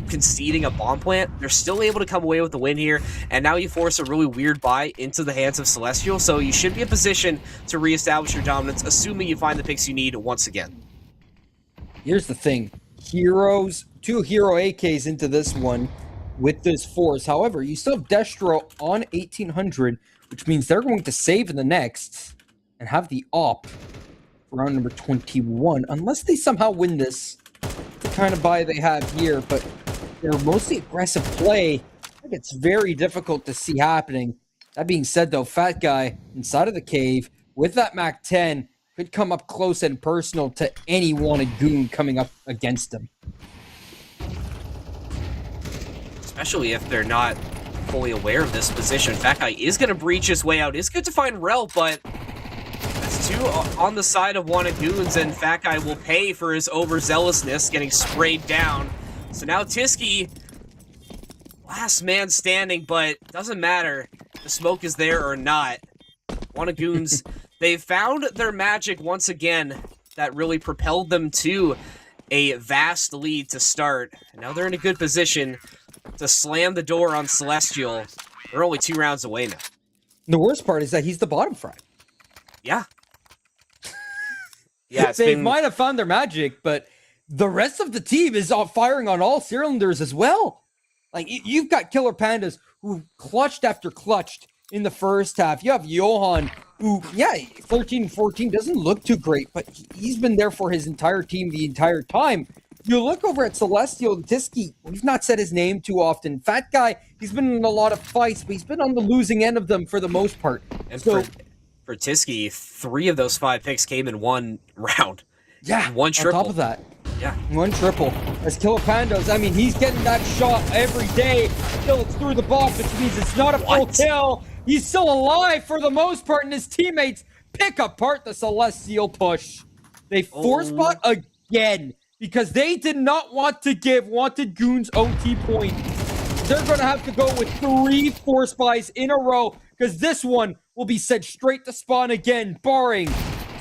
conceding a bomb plant, they're still able to come away with the win here, and now you force a really weird buy into the hands of Celestial, so you should be in position to reestablish your dominance, assuming you find the picks you need once again. Here's the thing. Two hero AKs into this one with this force. However, you still have Destro on 1800, which means they're going to save in the next and have the op for round number 21, unless they somehow win this. The kind of buy they have here, but their mostly aggressive play, I think it's very difficult to see happening. That being said, though, Fat Guy inside of the cave with that Mac 10 could come up close and personal to any wanted goon coming up against him. Especially if they're not fully aware of this position. Fat Guy is going to breach his way out. It's good to find Rel, but that's two on the side of wanted goons, and Fat Guy will pay for his overzealousness, getting sprayed down. So now Tiski, last man standing, but doesn't matter. The smoke is there or not. Wanted goons, they've found their magic once again that really propelled them to a vast lead to start. And now they're in a good position to slam the door on Celestial. They're only 2 rounds away now. The worst part is that he's the bottom frag. Yeah. Yeah, They might have found their magic, but the rest of the team is firing on all cylinders as well. Like, you've got Killer Pandas who clutched after clutched in the first half. You have Johan who, 13-14 doesn't look too great, but he's been there for his entire team the entire time. You look over at Celestial and Tiski, we've not said his name too often. Fat Guy, he's been in a lot of fights, but he's been on the losing end of them for the most part. And so, for Tiski, 3 of those 5 picks came in 1 round. Yeah, 1 triple. On top of that. Yeah. 1 triple. As Killer Pandas, I mean, he's getting that shot every day. Still, it's through the box, which means it's not a full kill. He's still alive for the most part, and his teammates pick apart the Celestial push. They force spot again because they did not want to give wanted goons OT point. They're going to have to go with 3 force buys in a row because this one will be sent straight to spawn again, barring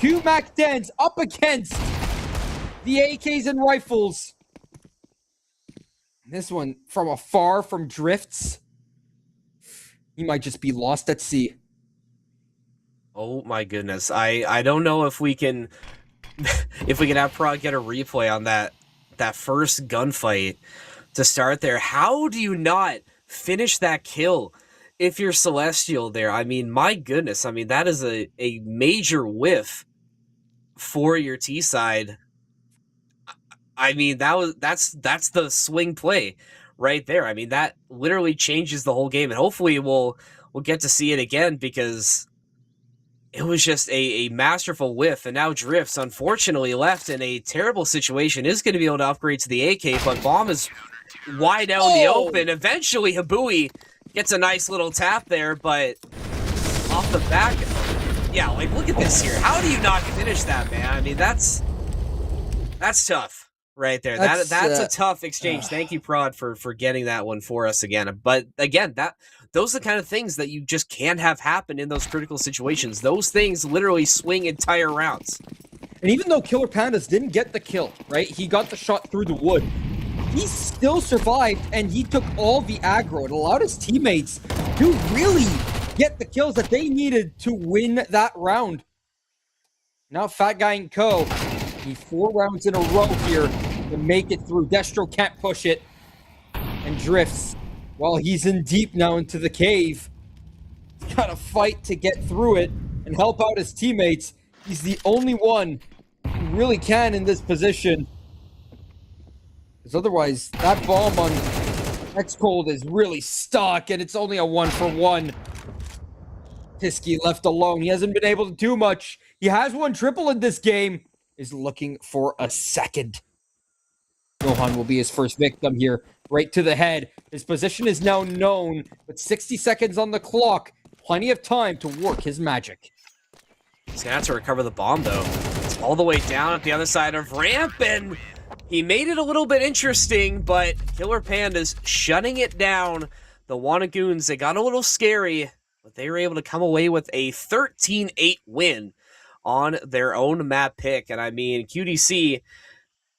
2 Mac 10s up against the AKs and rifles. This one from afar, from drifts. He might just be lost at sea. Oh my goodness. I don't know if we can have Prog get a replay on that first gunfight to start there. How do you not finish that kill if you're Celestial there? I mean, my goodness. I mean, that is a major whiff for your T side. I mean, that's the swing play right there. I mean, that literally changes the whole game, and hopefully we'll get to see it again because it was just a masterful whiff. And now Drifts, unfortunately, left in a terrible situation, is going to be able to upgrade to the AK, but Bomb is wide out in the open. Eventually, Habui gets a nice little tap there, but off the back, yeah, like, look at this here. How do you not finish that, man? I mean, that's tough. Right there. That's a tough exchange. Thank you, Prod, for getting that one for us again. But again, those are the kind of things that you just can't have happen in those critical situations. Those things literally swing entire rounds. And even though Killer Pandas didn't get the kill, right? He got the shot through the wood. He still survived, and he took all the aggro. It allowed his teammates to really get the kills that they needed to win that round. Now Fat Guy and Co. need 4 rounds in a row here to make it through. Destro can't push it and drifts while he's in deep now into the cave. He's got to fight to get through it and help out his teammates. He's the only one who really can in this position. Because otherwise, that bomb on X-Cold is really stuck, and it's only a 1-for-1. Tiski left alone. He hasn't been able to do much. He has 1 triple in this game. Is looking for a second. Johan will be his first victim here, right to the head. His position is now known, but 60 seconds on the clock. Plenty of time to work his magic. He's gonna have to recover the bomb, though. It's all the way down at the other side of ramp, and he made it a little bit interesting, but Killer Pandas shutting it down. The Wannagoons, they got a little scary, but they were able to come away with a 13-8 win on their own map pick. And I mean, QDC,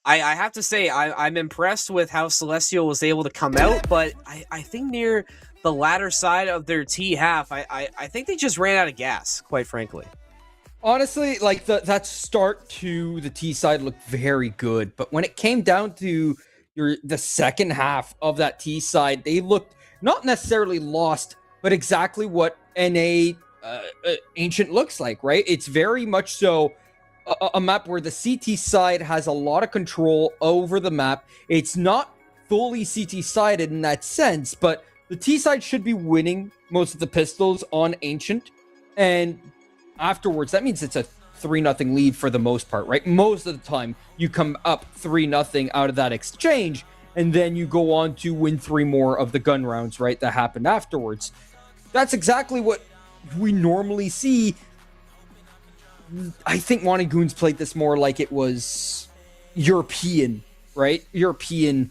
I have to say, I'm impressed with how Celestial was able to come out, but I think near the latter side of their T half, I think they just ran out of gas, quite frankly. Honestly, like that start to the T side looked very good, but when it came down to the second half of that T side, they looked not necessarily lost, but exactly what NA Ancient looks like, right? It's very much so a map where the CT side has a lot of control over the map. It's not fully CT sided in that sense, but the T side should be winning most of the pistols on Ancient, and afterwards that means it's a 3-0 lead for the most part, right? Most of the time, you come up 3-0 out of that exchange, and then you go on to win 3 more of the gun rounds, right, that happened afterwards. That's exactly what we normally see. I think Wanted Goons played this more like it was European, right? European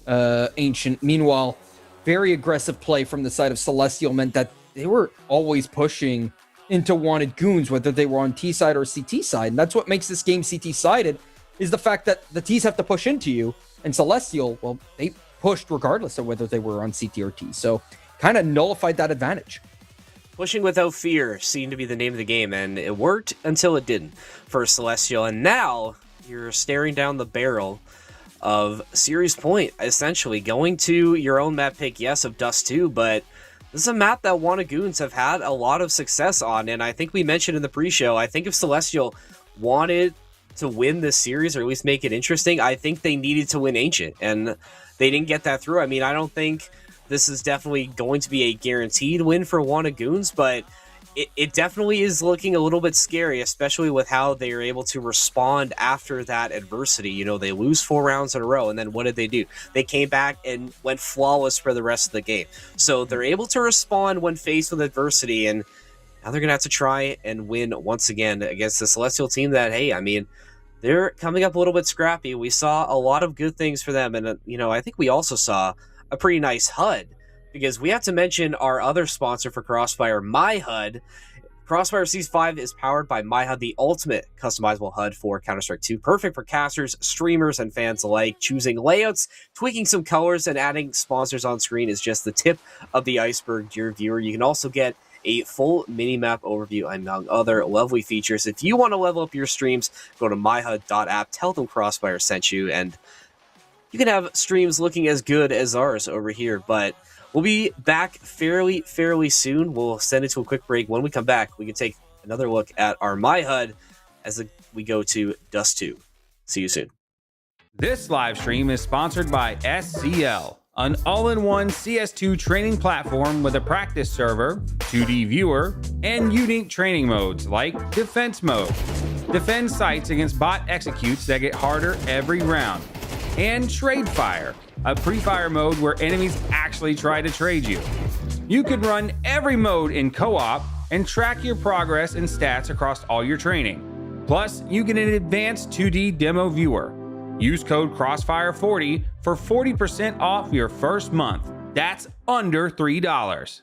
Ancient. Meanwhile, very aggressive play from the side of Celestial meant that they were always pushing into Wanted Goons, whether they were on T side or CT side. And that's what makes this game CT sided, is the fact that the T's have to push into you, and Celestial, well, they pushed regardless of whether they were on CT or T. So kind of nullified that advantage. Pushing without fear seemed to be the name of the game, and it worked until it didn't for Celestial. And now you're staring down the barrel of Series Point, essentially going to your own map pick, yes, of Dust 2, but this is a map that Wanted Goons have had a lot of success on. And I think we mentioned in the pre-show, I think if Celestial wanted to win this series, or at least make it interesting, I think they needed to win Ancient, and they didn't get that through. I mean, I don't think this is definitely going to be a guaranteed win for Wanted Goons, but it definitely is looking a little bit scary, especially with how they are able to respond after that adversity. You know, they lose 4 rounds in a row, and then what did they do? They came back and went flawless for the rest of the game. So they're able to respond when faced with adversity, and now they're going to have to try and win once again against the Celestial team that, hey, I mean, they're coming up a little bit scrappy. We saw a lot of good things for them, and, you know, I think we also saw a pretty nice HUD, because we have to mention our other sponsor for Crossfire, myhud. Crossfire Season 5 is powered by myhud, the ultimate customizable HUD for Counter-Strike 2. Perfect for casters, streamers, and fans alike. Choosing layouts, tweaking some colors, and adding sponsors on screen is just the tip of the iceberg, dear viewer. You can also get a full mini-map overview, among other lovely features. If you want to level up your streams, go to myhud.app, tell them Crossfire sent you, and you can have streams looking as good as ours over here. But we'll be back fairly soon. We'll send it to a quick break. When we come back, we can take another look at our myhud as we go to Dust 2. See you soon. This live stream is sponsored by SCL, an all-in-one CS2 training platform with a practice server, 2D viewer, and unique training modes like Defense Mode. Defend sites against bot executes that get harder every round. And Trade Fire, a pre-fire mode where enemies actually try to trade you. You can run every mode in co-op and track your progress and stats across all your training. Plus, you get an advanced 2D demo viewer. Use code Crossfire40 for 40% off your first month. That's under $3.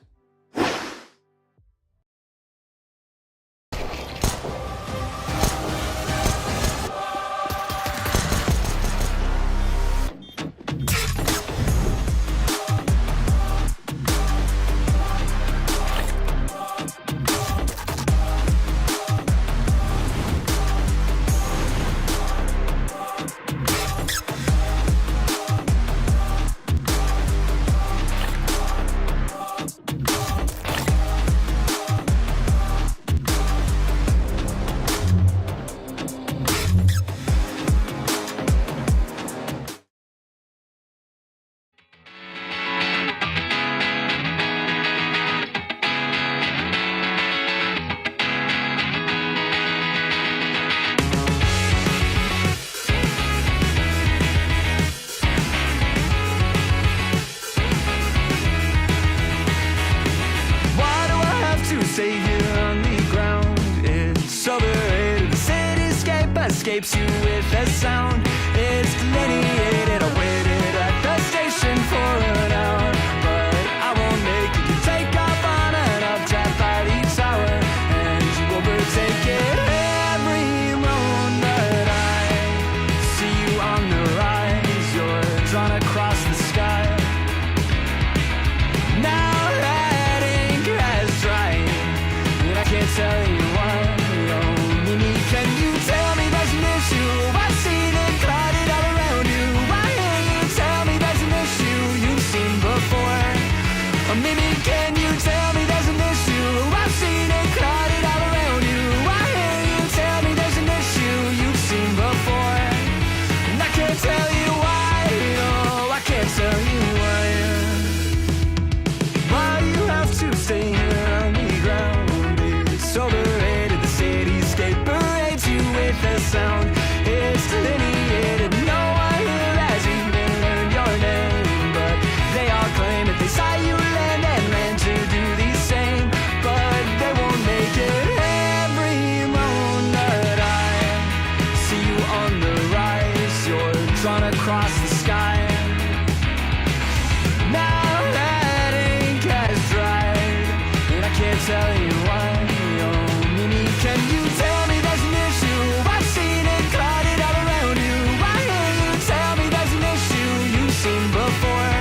Escapes you with a sound. It's delineated. I waited at the station for an hour, but I won't make it. You take off on an updraft by each hour, and you overtake it every moment. I see you on the rise. You're drawn across the sky. Now that ink has dried, and I can't tell you why. Only me, can you tell me there's an issue? I see the drawn across the sky. Now that ink has dried, and I can't tell you why. Oh, Mimi, can you tell me there's an issue? I've seen it clouded all around you. Why can't you tell me there's an issue you've seen before?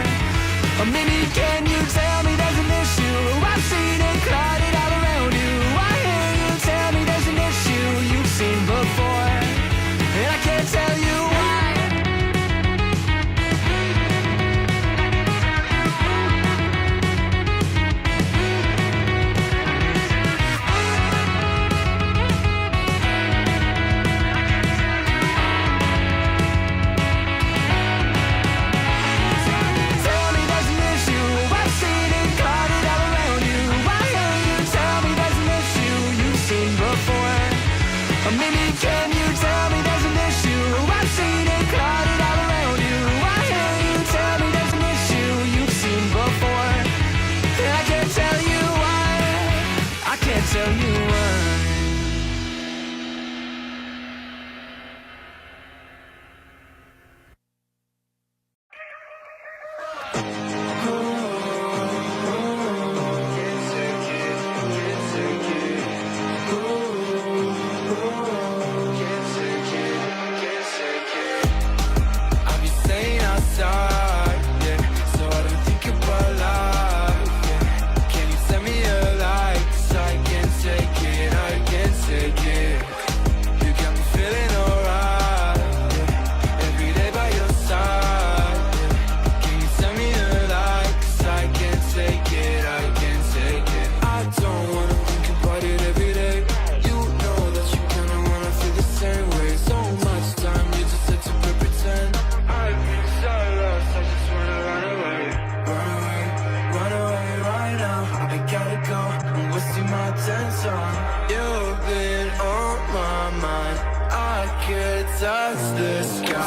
Oh, Mimi, can you tell me there's an issue? I've seen it clouded all around you. Why can't you tell me there's an issue you've seen before? And I can't tell you why. Tell me there's an issue. I've seen it clouded all around you. Why can't you tell me there's an issue you've seen before? Or maybe can you tell me there's an issue? I've seen it clouded all around you. Why can't you tell me there's an issue you've seen before? And I can't tell you why. I can't tell you why. I'll be staying outside, yeah, so I don't think about life, yeah. Can you send me a light? 'Cause I can't take it, I can't take it. You got me feeling alright, yeah. Every day by your side, yeah. Can you send me a light? 'Cause I can't take it, I can't take it. I don't wanna think about it every day. You know that you kinda wanna feel the same way. So much time you just had to pretend. I've been so lost, I just wanna run away. Run away right now. I gotta go, I'm wasting my attention. You've been on my mind, I could touch the sky.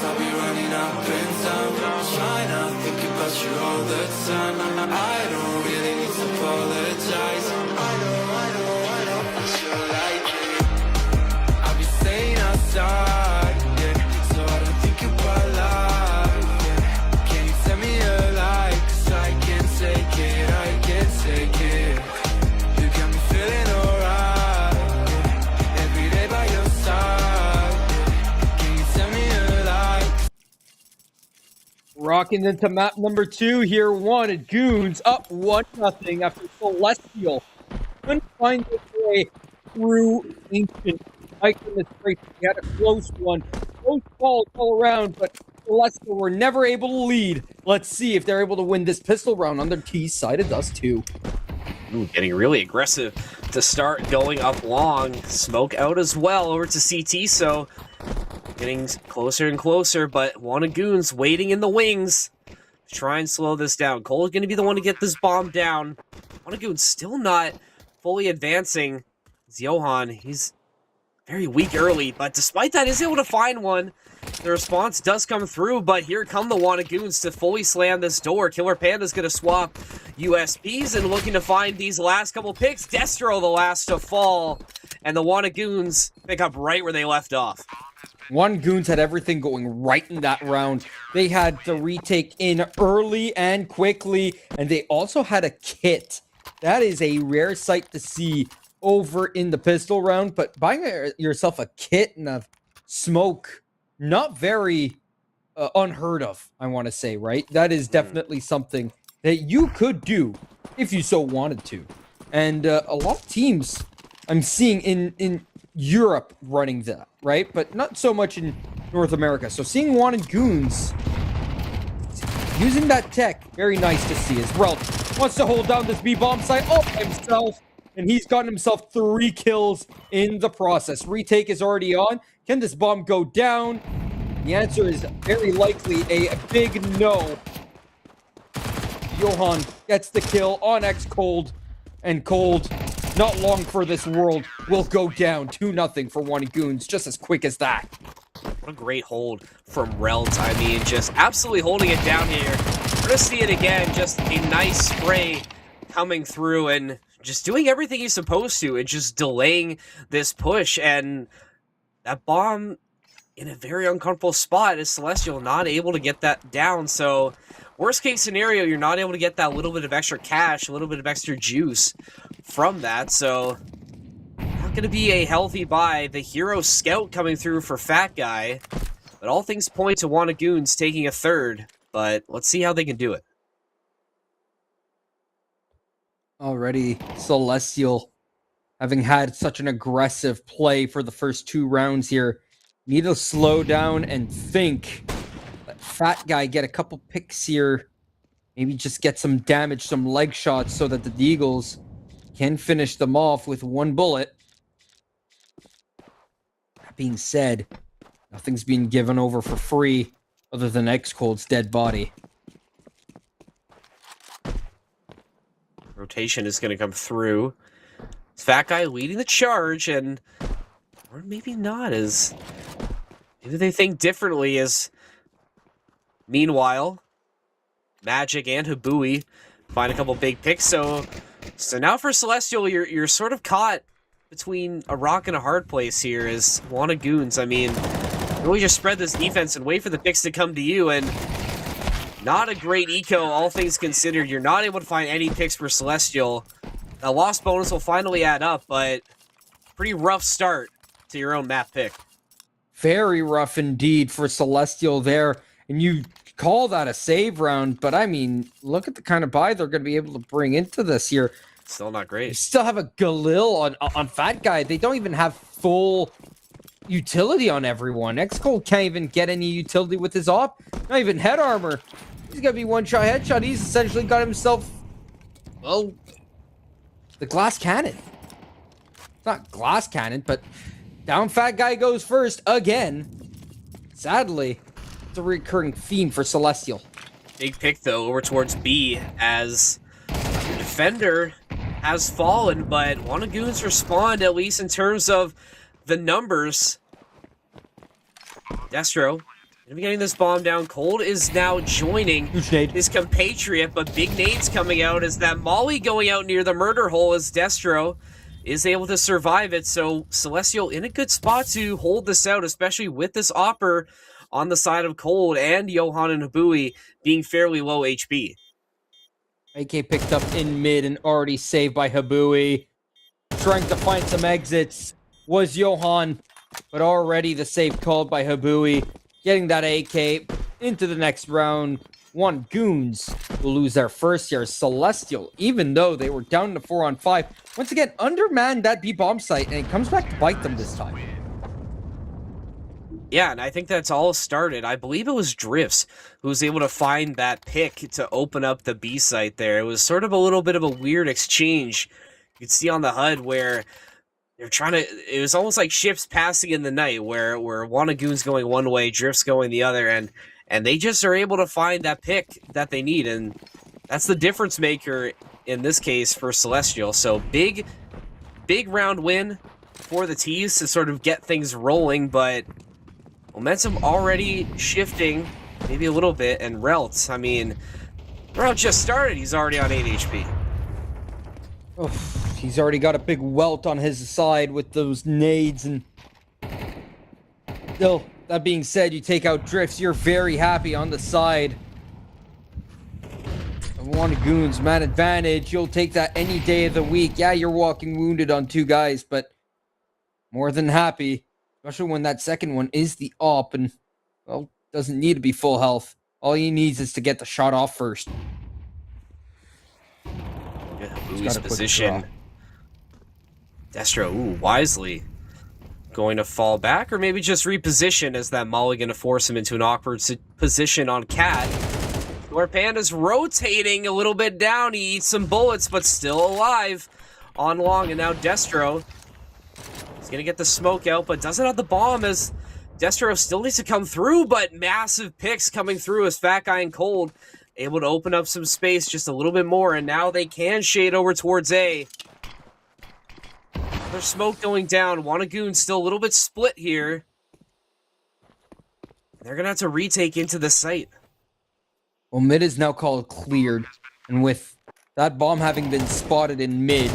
I'll be running up in time, trying to think about you all the time. I don't really need to apologize. I know, but you like it. I'll be staying outside, yeah, so I don't think about life, yeah. Can you send me a light? 'Cause I can't take it, I can't take it. You got me feeling alright, yeah. Every day by your side, yeah. Can you send me a light? Rocking into map number 2 here, one at Goons, up 1-0 after Celestial couldn't find their way through Ancient. My goodness gracious, we had a close one. Close calls all around, but Celestial were never able to lead. Let's see if they're able to win this pistol round on their T side. It does too. Ooh, getting really aggressive to start going up long. Smoke out as well over to CT, so getting closer and closer, but Goons waiting in the wings to try and slow this down. Cole's going to be the one to get this bomb down. Goons still not fully advancing. It's Johan, he's very weak early, but despite that, is able to find one. The response does come through, but here come the Goons to fully slam this door. Killer Panda's going to swap USBs and looking to find these last couple picks. Destro the last to fall, and the Goons pick up right where they left off. Goons had everything going right in that round. They had the retake in early and quickly, and they also had a kit. That is a rare sight to see over in the pistol round, but buying yourself a kit and a smoke, not very unheard of, I want to say, right? That is definitely something that you could do if you so wanted to. And a lot of teams I'm seeing in Europe running that, right? But not so much in North America. So seeing Goons using that tech, very nice to see. As Relt wants to hold down this B-bomb site all by himself, and he's gotten himself 3 kills in the process. Retake is already on. Can this bomb go down? The answer is very likely a big no. Johan gets the kill on X-Cold, and Cold, not long for this world, will go down 2-0 for Goons, just as quick as that. What a great hold from Relt. I mean, just absolutely holding it down here. We're going to see it again, just a nice spray coming through and just doing everything he's supposed to and just delaying this push. And that bomb in a very uncomfortable spot as Celestial not able to get that down. So worst case scenario, you're not able to get that little bit of extra cash, a little bit of extra juice from that. So not going to be a healthy buy. The hero scout coming through for Fat Guy, but all things point to Wannagoons taking a third, but let's see how they can do it. Already Celestial, having had such an aggressive play for the first 2 rounds here, need to slow down and think. Let Fat Guy get a couple picks here. Maybe just get some damage, some leg shots, so that the Deagles can finish them off with 1 bullet. That being said, nothing's being given over for free other than X-Cold's dead body. Rotation is going to come through. Fat Guy leading the charge, and or maybe not, as maybe they think differently. As meanwhile, Magic and Habui find a couple big picks. So now for Celestial, you're sort of caught between a rock and a hard place here. As Wannagoons, I mean, really just spread this defense and wait for the picks to come to you, and not a great eco, all things considered. You're not able to find any picks for Celestial. A loss bonus will finally add up, but pretty rough start to your own map pick. Very rough indeed for Celestial there. And you call that a save round, but I mean, look at the kind of buy they're going to be able to bring into this here. Still not great. You still have a Galil on Fat Guy. They don't even have full utility on everyone. X-Cold can't even get any utility with his op. Not even head armor. He's going to be one-shot headshot. He's essentially got himself, well, the glass cannon. It's not glass cannon, but down Fat Guy goes first again. Sadly, it's a recurring theme for Celestial. Big pick, though, over towards B, as the defender has fallen, but Wannagoons respond, at least in terms of the numbers. Destro gonna be getting this bomb down. Cold is now joining his compatriot, but big nades coming out as that molly going out near the murder hole as Destro is able to survive it. So Celestial in a good spot to hold this out, especially with this Opper on the side of Cold and Johan and Habui being fairly low HP. AK picked up in mid and already saved by Habui. Trying to find some exits was Johan, but already the save called by Habui. Getting that AK into the next round. Wannagoons will lose their first here. Celestial, even though they were down to 4-on-5, once again undermanned that B bomb site, and it comes back to bite them this time. Yeah, and I think that's all started. I believe it was Drifts who was able to find that pick to open up the B site there. It was sort of a little bit of a weird exchange. You could see on the HUD where they're trying to, it was almost like ships passing in the night where Wannagoons going one way, Drifts going the other, and they just are able to find that pick that they need, and that's the difference maker in this case for Celestial. So big round win for the T's to sort of get things rolling, but momentum already shifting maybe a little bit, and Relt, I mean, Relt just started, he's already on 8 HP. Oh, he's already got a big welt on his side with those nades, and still, that being said, you take out Drifts, you're very happy on the side. Wannagoons, man advantage, you'll take that any day of the week. Yeah, you're walking wounded on 2 guys, but more than happy, especially when that second one is the op, and, well, doesn't need to be full health. All he needs is to get the shot off first. Boo's position. Destro, wisely going to fall back, or maybe just reposition, as that molly going to force him into an awkward position on Cat. Where Panda's rotating a little bit down. He eats some bullets, but still alive on long. And now Destro is going to get the smoke out, but doesn't have the bomb, as Destro still needs to come through, but massive picks coming through as Fat Guy and Cold able to open up some space just a little bit more, and now they can shade over towards A. Another smoke going down. Wannagoon still a little bit split here. They're going to have to retake into the site. Well, mid is now called cleared, and with that bomb having been spotted in mid,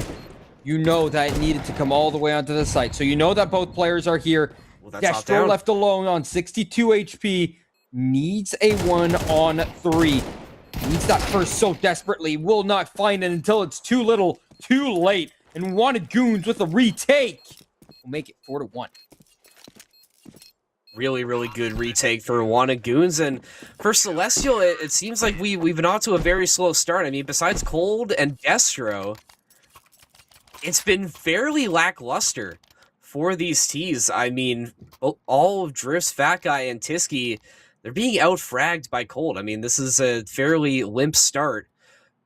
you know that it needed to come all the way onto the site. So you know that both players are here. Ooh, that's top Destro down. left alone on 62 HP. Needs a 1-on-3. Needs that first so desperately. Will not find it until it's too little, too late. And Wanted Goons with a retake will make it 4-1. Really, really good retake for Wanted Goons. And for Celestial, it seems like we've been off to a very slow start. I mean, besides Cold and Destro, it's been fairly lackluster for these Ts. I mean, all of Drift's, Fat Guy, and Tiski, they're being out-fragged by Cold. I mean, this is a fairly limp start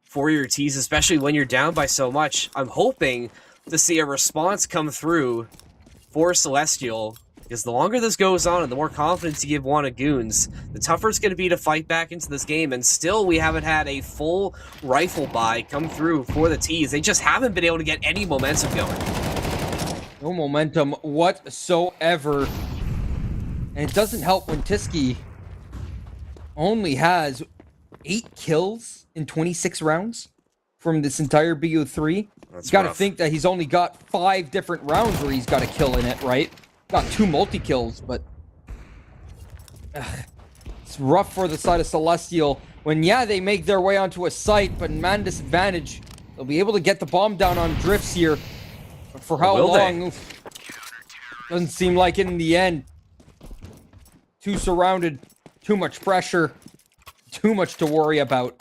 for your Ts, especially when you're down by so much. I'm hoping to see a response come through for Celestial, because the longer this goes on and the more confidence you give Wanted Goons, the tougher it's going to be to fight back into this game. And still, we haven't had a full rifle buy come through for the Ts. They just haven't been able to get any momentum going. No momentum whatsoever. And it doesn't help when Tiski only has 8 kills in 26 rounds from this entire BO3. That's You got to rough. think that he's only got 5 different rounds where he's got a kill in it, right? Got 2 multi-kills, but it's rough for the side of Celestial when, yeah, they make their way onto a site, but man disadvantage. They'll be able to get the bomb down on Drifts here. But for how Will they? long? Oof. Doesn't seem like it in the end. Too surrounded, too much pressure, too much to worry about.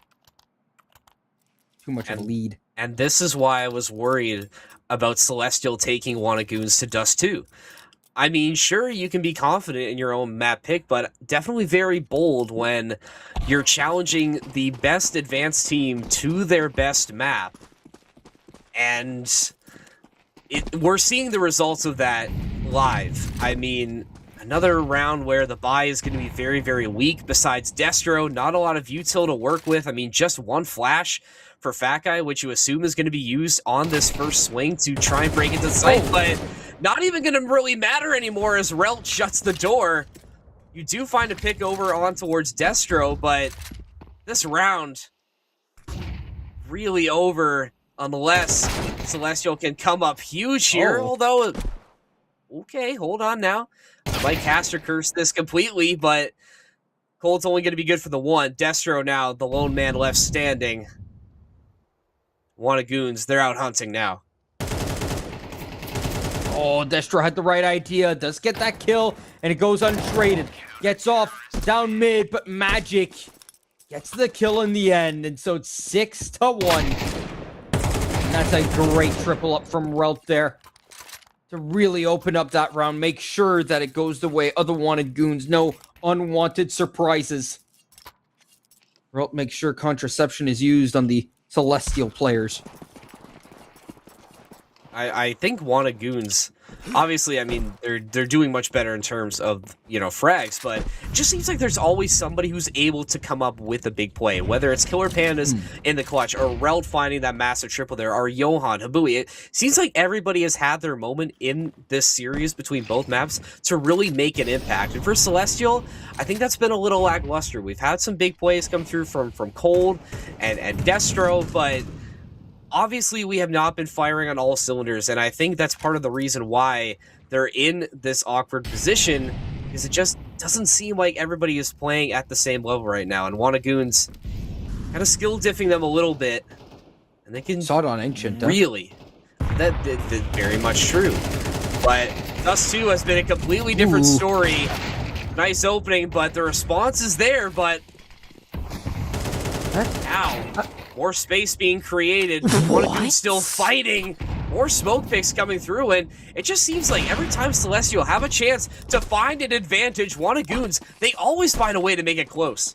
Too much of a lead. And this is why I was worried about Celestial taking Wanted Goons to Dust 2. I mean, sure, you can be confident in your own map pick, but definitely very bold when you're challenging the best advanced team to their best map. And we're seeing the results of that live. I mean, another round where the buy is going to be very, very weak. Besides Destro, not a lot of util to work with. I mean, just one flash for Fat Guy, which you assume is going to be used on this first swing to try and break into sight, but not even going to really matter anymore as Relt shuts the door. You do find a pick over on towards Destro, but this round really over unless Celestial can come up huge here, although... Okay, hold on now. I might caster curse this completely, but Cold's only going to be good for the one. Destro now, the lone man left standing. Wanted Goons, they're out hunting now. Oh, Destro had the right idea. Does get that kill, and it goes untraded. Gets off down mid, but Magic gets the kill in the end, and so it's 6-1. And that's a great triple up from Relt there to really open up that round. Make sure that it goes the way of the Wanted Goons. No unwanted surprises. Relt makes sure contraception is used on the Celestial players. I think Wanted Goons, obviously, I mean, they're doing much better in terms of, you know, frags, but it just seems like there's always somebody who's able to come up with a big play, whether it's Killer Pandas in the clutch, or Relt finding that massive triple there, or Johan, Habui. It seems like everybody has had their moment in this series between both maps to really make an impact. And for Celestial, I think that's been a little lackluster. We've had some big plays come through from Cold and Destro, but obviously, we have not been firing on all cylinders, and I think that's part of the reason why they're in this awkward position, because it just doesn't seem like everybody is playing at the same level right now, and Wanted Goons kind of skill diffing them a little bit, and they can Saw it on Ancient. really. That's very much true. But Dust 2 has been a completely different story. Nice opening, but the response is there, but... Ow. More space being created. Wanted Goons still fighting. More smoke picks coming through, and it just seems like every time Celestial have a chance to find an advantage, Wanted Goons, they always find a way to make it close.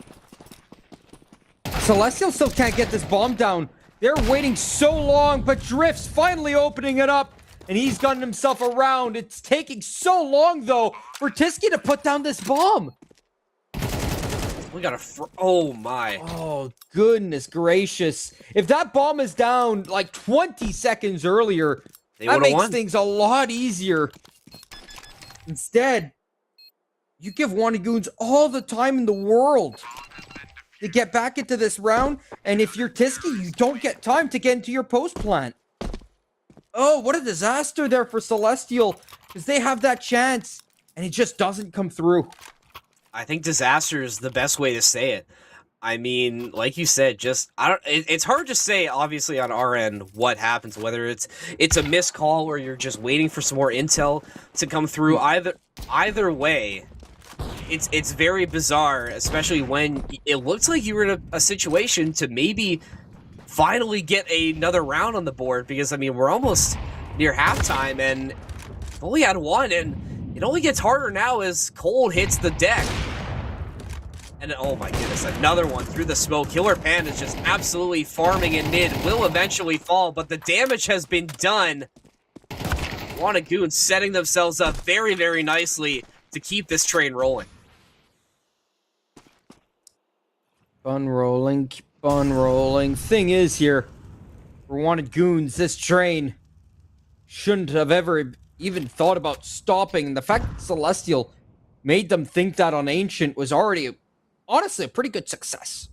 Celestial still can't get this bomb down. They're waiting so long, but Drift's finally opening it up, and he's gotten himself around. It's taking so long, though, for Tiski to put down this bomb. We got oh my. Oh, goodness gracious. If that bomb is down like 20 seconds earlier, that makes things a lot easier. Instead, you give Wanted Goons all the time in the world to get back into this round, and if you're Tiski, you don't get time to get into your post plant. Oh, what a disaster there for Celestial, because they have that chance, and it just doesn't come through. I think disaster is the best way to say it. I mean, like you said, just it's hard to say, obviously, on our end what happens. Whether it's a missed call or you're just waiting for some more intel to come through. Either way, it's very bizarre, especially when it looks like you were in a situation to maybe finally get another round on the board. Because I mean, we're almost near halftime and only had one, and it only gets harder now as Cold hits the deck. And oh my goodness, another one through the smoke. Killer Panda is just absolutely farming in mid. Will eventually fall, but the damage has been done. Goons setting themselves up very, very nicely to keep this train rolling. Keep on rolling. Thing is here, for Goons, this train shouldn't have ever even thought about stopping. The fact that Celestial made them think that on Ancient was already, honestly, a pretty good success,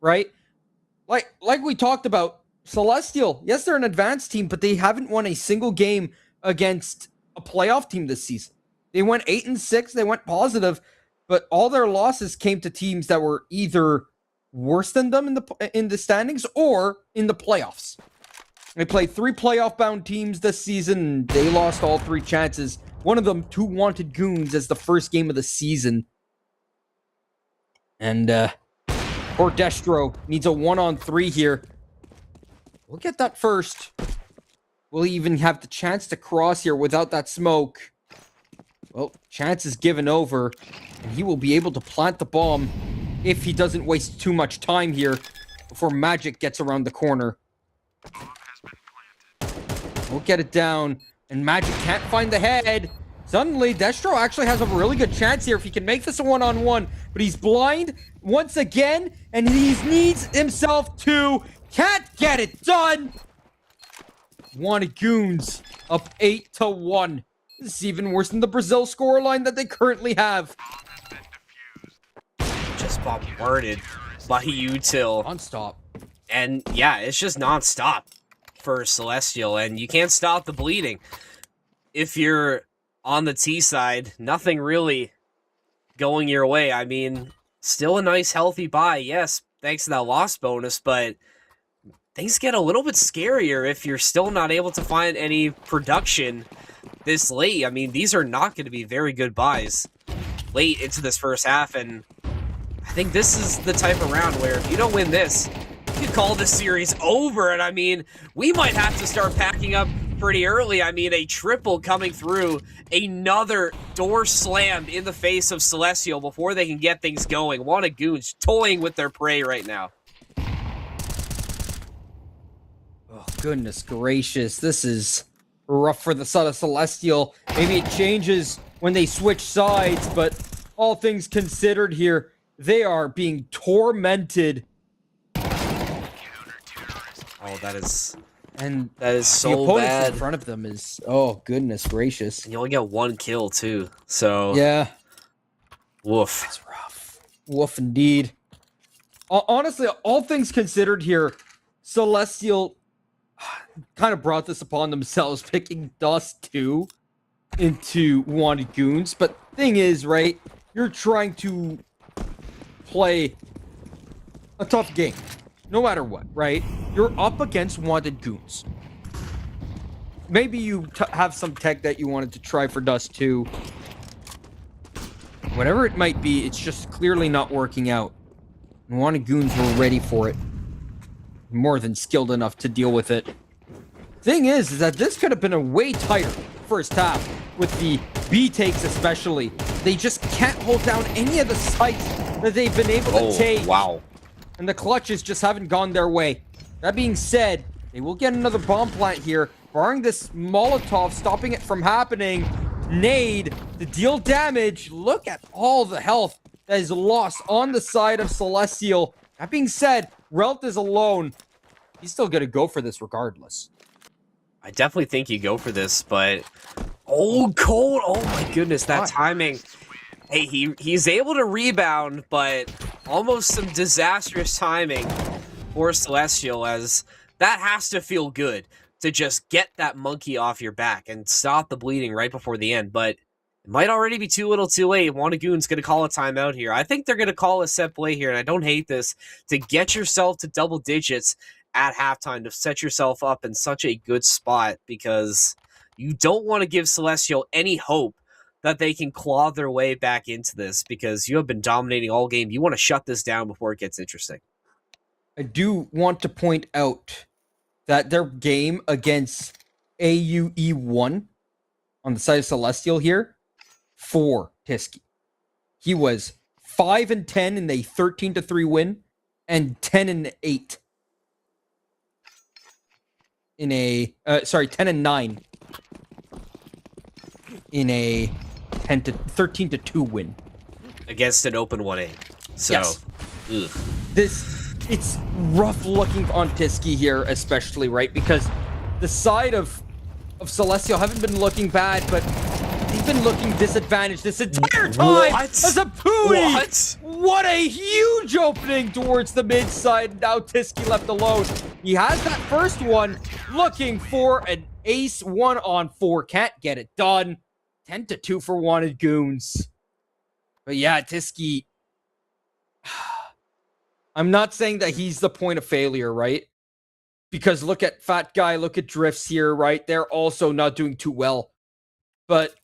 right? Like we talked about, Celestial, yes, they're an advanced team, but they haven't won a single game against a playoff team this season. They went 8-6, they went positive, but all their losses came to teams that were either worse than them in the standings or in the playoffs. They played 3 playoff-bound teams this season, and they lost all 3 chances. One of them, 2 Wanted Goons as the first game of the season. And poor Destro needs a 1-on-3 here. We'll get that first. We'll even have the chance to cross here without that smoke. Well, chance is given over, and he will be able to plant the bomb if he doesn't waste too much time here before Magic gets around the corner. We'll get it down, and Magic can't find the head. Suddenly, Destro actually has a really good chance here if he can make this a 1-on-1, but he's blind once again, and he needs himself to. Can't get it done. Goons up 8-1. This is even worse than the Brazil scoreline that they currently have. Just bombarded by Util. Non-stop. And yeah, it's just non-stop for Celestial, and you can't stop the bleeding. If you're on the T side, nothing really going your way. I mean, still a nice healthy buy, yes, thanks to that loss bonus, but things get a little bit scarier if you're still not able to find any production this late. I mean, these are not going to be very good buys late into this first half, and I think this is the type of round where if you don't win this, you could call this series over. And I mean, we might have to start packing up pretty early. I mean, a triple coming through, another door slammed in the face of Celestial before they can get things going. Goons toying with their prey right now. Oh, goodness gracious. This is rough for the side of Celestial. Maybe it changes when they switch sides, but all things considered here, they are being tormented. Oh, that is the so opponents bad. in front of them is, oh goodness gracious. And you only get 1 kill too, so Yeah, woof. it's rough. Woof indeed. Honestly, all things considered here, Celestial kind of brought this upon themselves, picking Dust 2 into Wanted Goons. But thing is, right, you're trying to play a tough game, no matter what, right? You're up against Wanted Goons. Maybe you have some tech that you wanted to try for Dust 2. Whatever it might be, it's just clearly not working out. And Wanted Goons were ready for it. More than skilled enough to deal with it. Thing is that this could have been a way tighter first half, with the B takes especially. They just can't hold down any of the sites that they've been able to take. Wow. And the clutches just haven't gone their way. That being said, they will get another bomb plant here, barring this Molotov, stopping it from happening. Nade to deal damage. Look at all the health that is lost on the side of Celestial. That being said, Relt is alone. He's still going to go for this regardless. I definitely think you go for this, but oh, Cold! Oh my goodness, that timing. Hey, he's able to rebound, but almost some disastrous timing for Celestial, as that has to feel good to just get that monkey off your back and stop the bleeding right before the end. But it might already be too little too late. Wannagoon's going to call a timeout here. I think they're going to call a set play here, and I don't hate this, to get yourself to double digits at halftime, to set yourself up in such a good spot, because you don't want to give Celestial any hope that they can claw their way back into this, because you have been dominating all game. You want to shut this down before it gets interesting. I do want to point out that their game against AUE ONE on the side of Celestial here, for Tiski, he was 5-10 in a 13-3 win, and 10-8 in a 10-9 in a 13-2 win Against an open 1A. So, Yes. ugh. It's rough looking on Tiski here, especially, right? Because the side of Celestial haven't been looking bad, but they've been looking disadvantaged this entire time. What? As a Pooey! What? What a huge opening towards the mid side. Now Tiski left alone. He has that first one, looking for an ace 1-on-4. Can't get it done. 10-2 for Wanted Goons. But yeah, Tiski, I'm not saying that he's the point of failure, right? Because look at Fat Guy, look at Drifts here, right? They're also not doing too well. But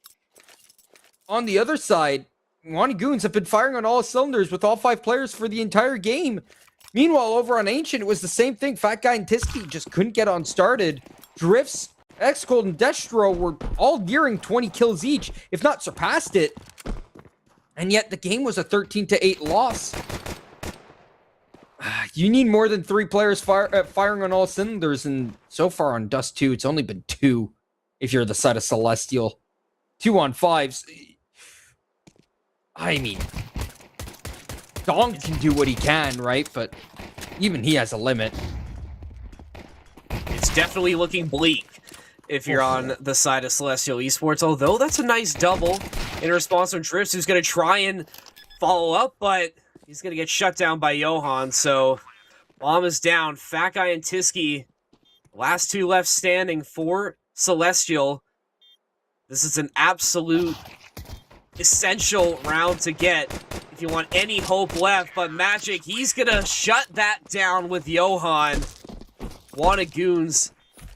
on the other side, Wanted Goons have been firing on all cylinders with all 5 players for the entire game. Meanwhile, over on Ancient, it was the same thing. Fat Guy and Tiski just couldn't get on started. Drifts, X-Cold, and Destro were all nearing 20 kills each, if not surpassed it. And yet the game was a 13-8 loss. You need more than 3 players firing on all cylinders, and so far on Dust 2, it's only been 2 if you're the side of Celestial. 2-on-5s. I mean, Dong can do what he can, right? But even he has a limit. It's definitely looking bleak if you're on the side of Celestial Esports, although that's a nice double in response from Drifts, who's going to try and follow up, but he's going to get shut down by Johan, so bomb is down. Fat Guy and Tiski, last 2 left standing for Celestial. This is an absolute essential round to get if you want any hope left, but Magic, he's going to shut that down with Johan. Wanted Goons,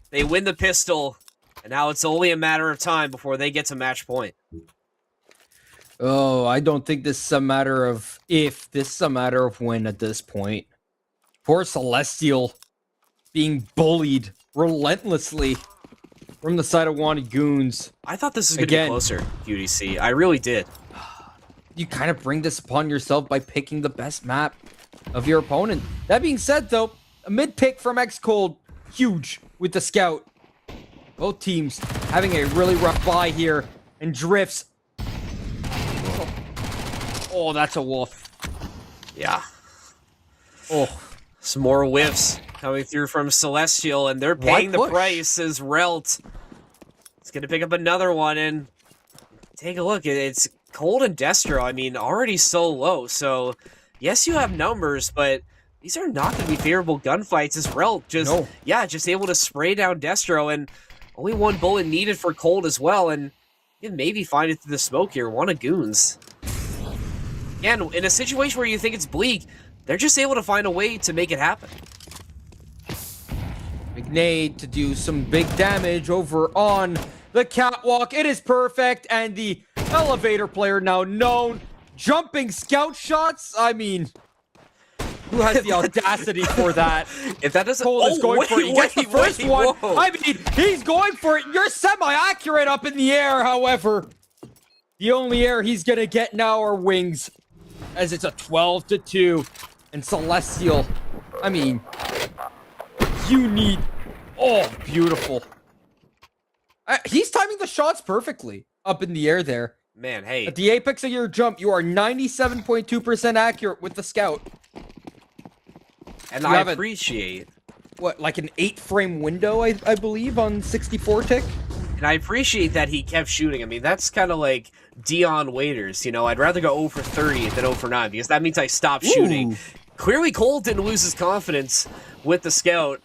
they win the pistol, and now it's only a matter of time before they get to match point. Oh, I don't think this is a matter of if. This is a matter of when at this point. Poor Celestial being bullied relentlessly from the side of Wanted Goons. I thought this was going to be closer, UDC. I really did. You kind of bring this upon yourself by picking the best map of your opponent. That being said, though, a mid pick from X-Cold, huge with the scout. Both teams having a really rough bye here, and Drifts. Oh, that's a wolf. Yeah. Oh. Some more whiffs coming through from Celestial, and they're paying the price as Relt. It's going to pick up another one, and take a look. It's Cold and Destro, I mean, already so low. So, yes, you have numbers, but these are not going to be favorable gunfights as Relt just able to spray down Destro, and only 1 bullet needed for Cold as well, and you can maybe find it through the smoke here. Wanted Goons. Again, in a situation where you think it's bleak, they're just able to find a way to make it happen. McNade to do some big damage over on the catwalk. It is perfect, and the elevator player now known. Jumping scout shots? I mean, who has the audacity for that? If that doesn't... Cole is going for it. He gets the first one. I mean, he's going for it. You're semi-accurate up in the air, however. The only air he's going to get now are wings, as it's a 12-2. And Celestial, I mean, you need... Oh, beautiful. He's timing the shots perfectly up in the air there. Man, hey. At the apex of your jump, you are 97.2% accurate with the scout. And I appreciate... What, like an 8-frame window, I believe, on 64 tick? And I appreciate that he kept shooting. I mean, that's kind of like Dion Waiters. You know, I'd rather go 0 for 30 than 0 for 9 because that means I stopped shooting. Clearly, Cole didn't lose his confidence with the scout.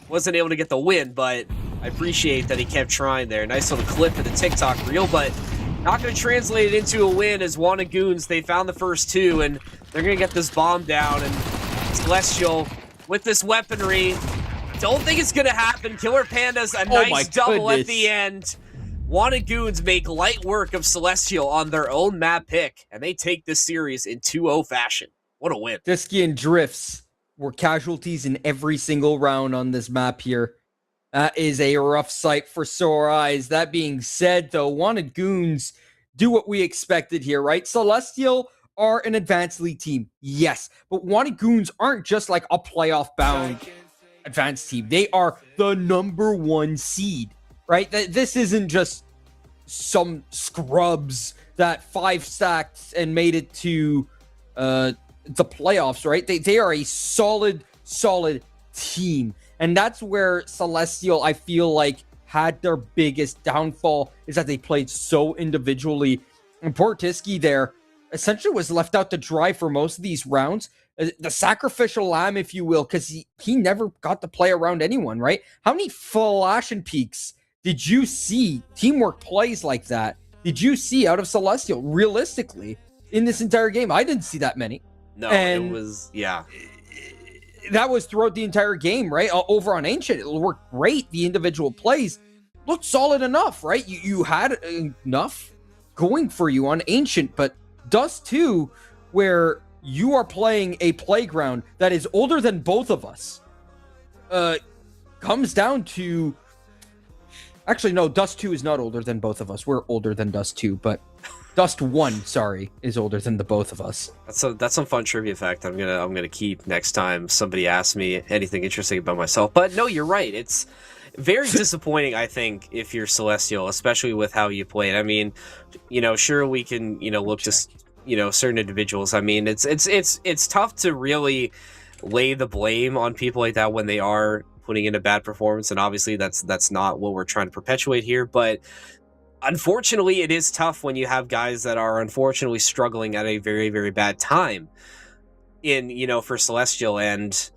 Wasn't able to get the win, but I appreciate that he kept trying there. Nice little clip of the TikTok reel, but Not going to translate it into a win as Goons, they found the first two, and they're going to get this bomb down. And Celestial, with this weaponry, don't think it's going to happen. Killer Panda's a nice double at the end. Goons make light work of Celestial on their own map pick, and they take this series in 2-0 fashion. What a win. Disky and Drifts were casualties in every single round on this map here. That is a rough sight for sore eyes. That being said, though, Goons do what we expected here, right? Celestial are an advanced league team, yes, but Goons aren't just like a playoff-bound advanced team. They are the #1 seed, right? This isn't just some scrubs that 5-stacked and made it to the playoffs, right? They are a solid team. And that's where Celestial, I feel like, had their biggest downfall, is that they played so individually. And poor Tisky there essentially was left out to dry for most of these rounds. The sacrificial lamb, if you will, because he never got to play around anyone, right? How many flash and peaks did you see, teamwork plays like that, did you see out of Celestial, realistically, in this entire game? I didn't see that many. No, and it was, yeah. That was throughout the entire game, right? Over on Ancient, it worked great. The individual plays looked solid enough, right? You had enough going for you on Ancient, but Dust 2, where you are playing a playground that is older than both of us, comes down to... Actually, no, Dust 2 is not older than both of us. We're older than Dust 2, but Dust 1, sorry, is older than the both of us. That's some fun trivia fact I'm gonna keep next time somebody asks me anything interesting about myself. But no, you're right. It's very disappointing, I think, if you're Celestial, especially with how you played. I mean, sure, we can, look to, certain individuals. I mean, it's tough to really lay the blame on people like that when they are putting in a bad performance, and obviously that's not what we're trying to perpetuate here. But unfortunately, it is tough when you have guys that are unfortunately struggling at a very, very bad time for Celestial. And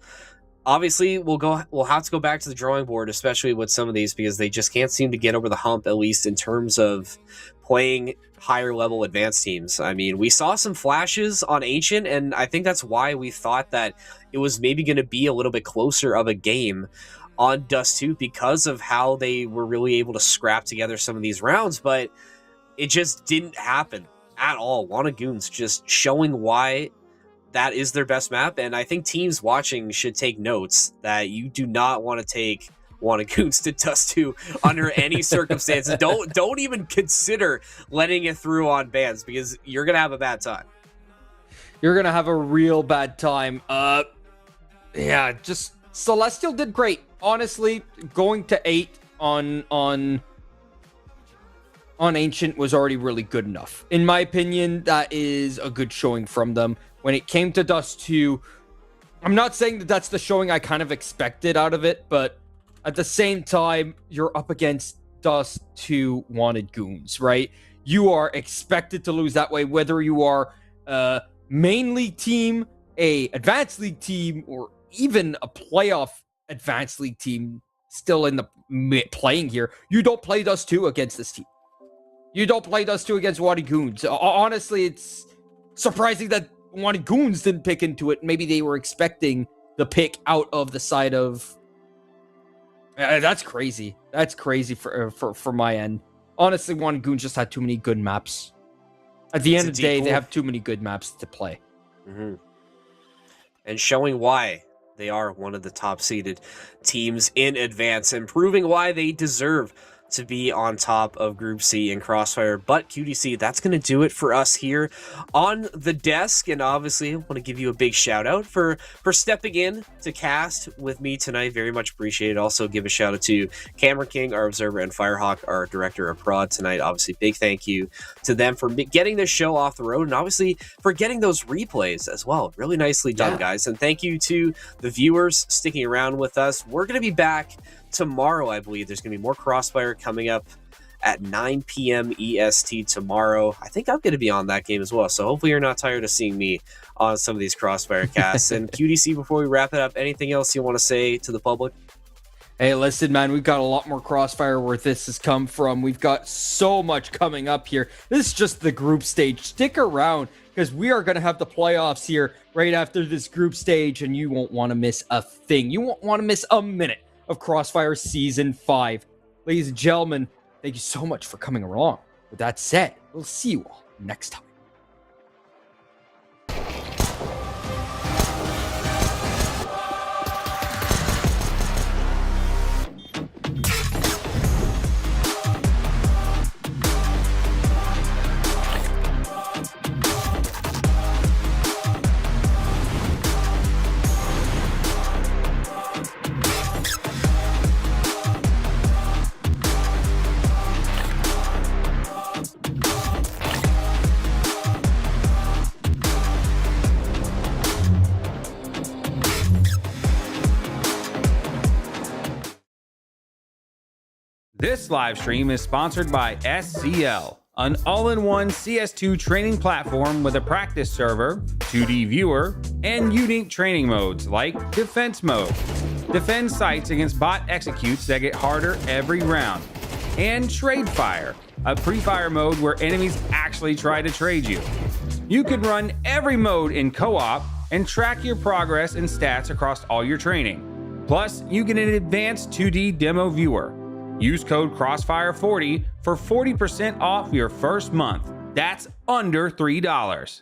obviously we'll have to go back to the drawing board, especially with some of these, because they just can't seem to get over the hump, at least in terms of playing higher level advanced teams. I mean, we saw some flashes on Ancient, and I think that's why we thought that it was maybe going to be a little bit closer of a game on Dust 2, because of how they were really able to scrap together some of these rounds, but it just didn't happen at all. Goons just showing why that is their best map, and I think teams watching should take notes that you do not want to take Goons to Dust 2 under any circumstances. Don't even consider letting it through on bans, because you're gonna have a bad time. You're gonna have a real bad time. Yeah, just Celestial did great. Honestly, going to 8 on Ancient was already really good enough. In my opinion, that is a good showing from them. When it came to Dust 2, I'm not saying that that's the showing I kind of expected out of it, but at the same time, you're up against Dust 2 wanted goons, right? You are expected to lose that way, whether you are a main league team, a advanced league team, or even a playoff advanced league team still in the playing here. You don't play Dust 2 against this team. You don't play Dust 2 against Wadi Goons. Honestly, it's surprising that Wadi Goons didn't pick into it. Maybe they were expecting the pick out of the side of... that's crazy. That's crazy for my end. Honestly, Wadi Goons just had too many good maps. At the end of the day, they have too many good maps to play. Mm-hmm. And showing why they are one of the top seeded teams in advance, and proving why they deserve to be on top of Group C in Crossfire. But QDC, that's going to do it for us here on the desk. And obviously, I want to give you a big shout out for stepping in to cast with me tonight. Very much appreciated. Also, give a shout out to Cameron King, our observer, and Firehawk, our director of prod tonight. Obviously, big thank you to them for getting this show off the road, and obviously for getting those replays as well. Really nicely done, guys. And thank you to the viewers sticking around with us. We're going to be back tomorrow, I believe. There's going to be more Crossfire coming up at 9 p.m. EST tomorrow. I think I'm going to be on that game as well, so hopefully you're not tired of seeing me on some of these Crossfire casts. And QDC, before we wrap it up, anything else you want to say to the public? Hey, listen, man, we've got a lot more Crossfire where this has come from. We've got so much coming up here. This is just the group stage. Stick around because we are going to have the playoffs here right after this group stage, and you won't want to miss a thing. You won't want to miss a minute of Crossfire Season 5. Ladies and gentlemen, thank you so much for coming along. With that said, we'll see you all next time. This live stream is sponsored by SCL, an all-in-one CS2 training platform with a practice server, 2D viewer, and unique training modes like Defense Mode. Defend sites against bot executes that get harder every round. And Trade Fire, a pre-fire mode where enemies actually try to trade you. You can run every mode in co-op and track your progress and stats across all your training. Plus, you get an advanced 2D demo viewer. Use code Crossfire40 for 40% off your first month. That's under $3.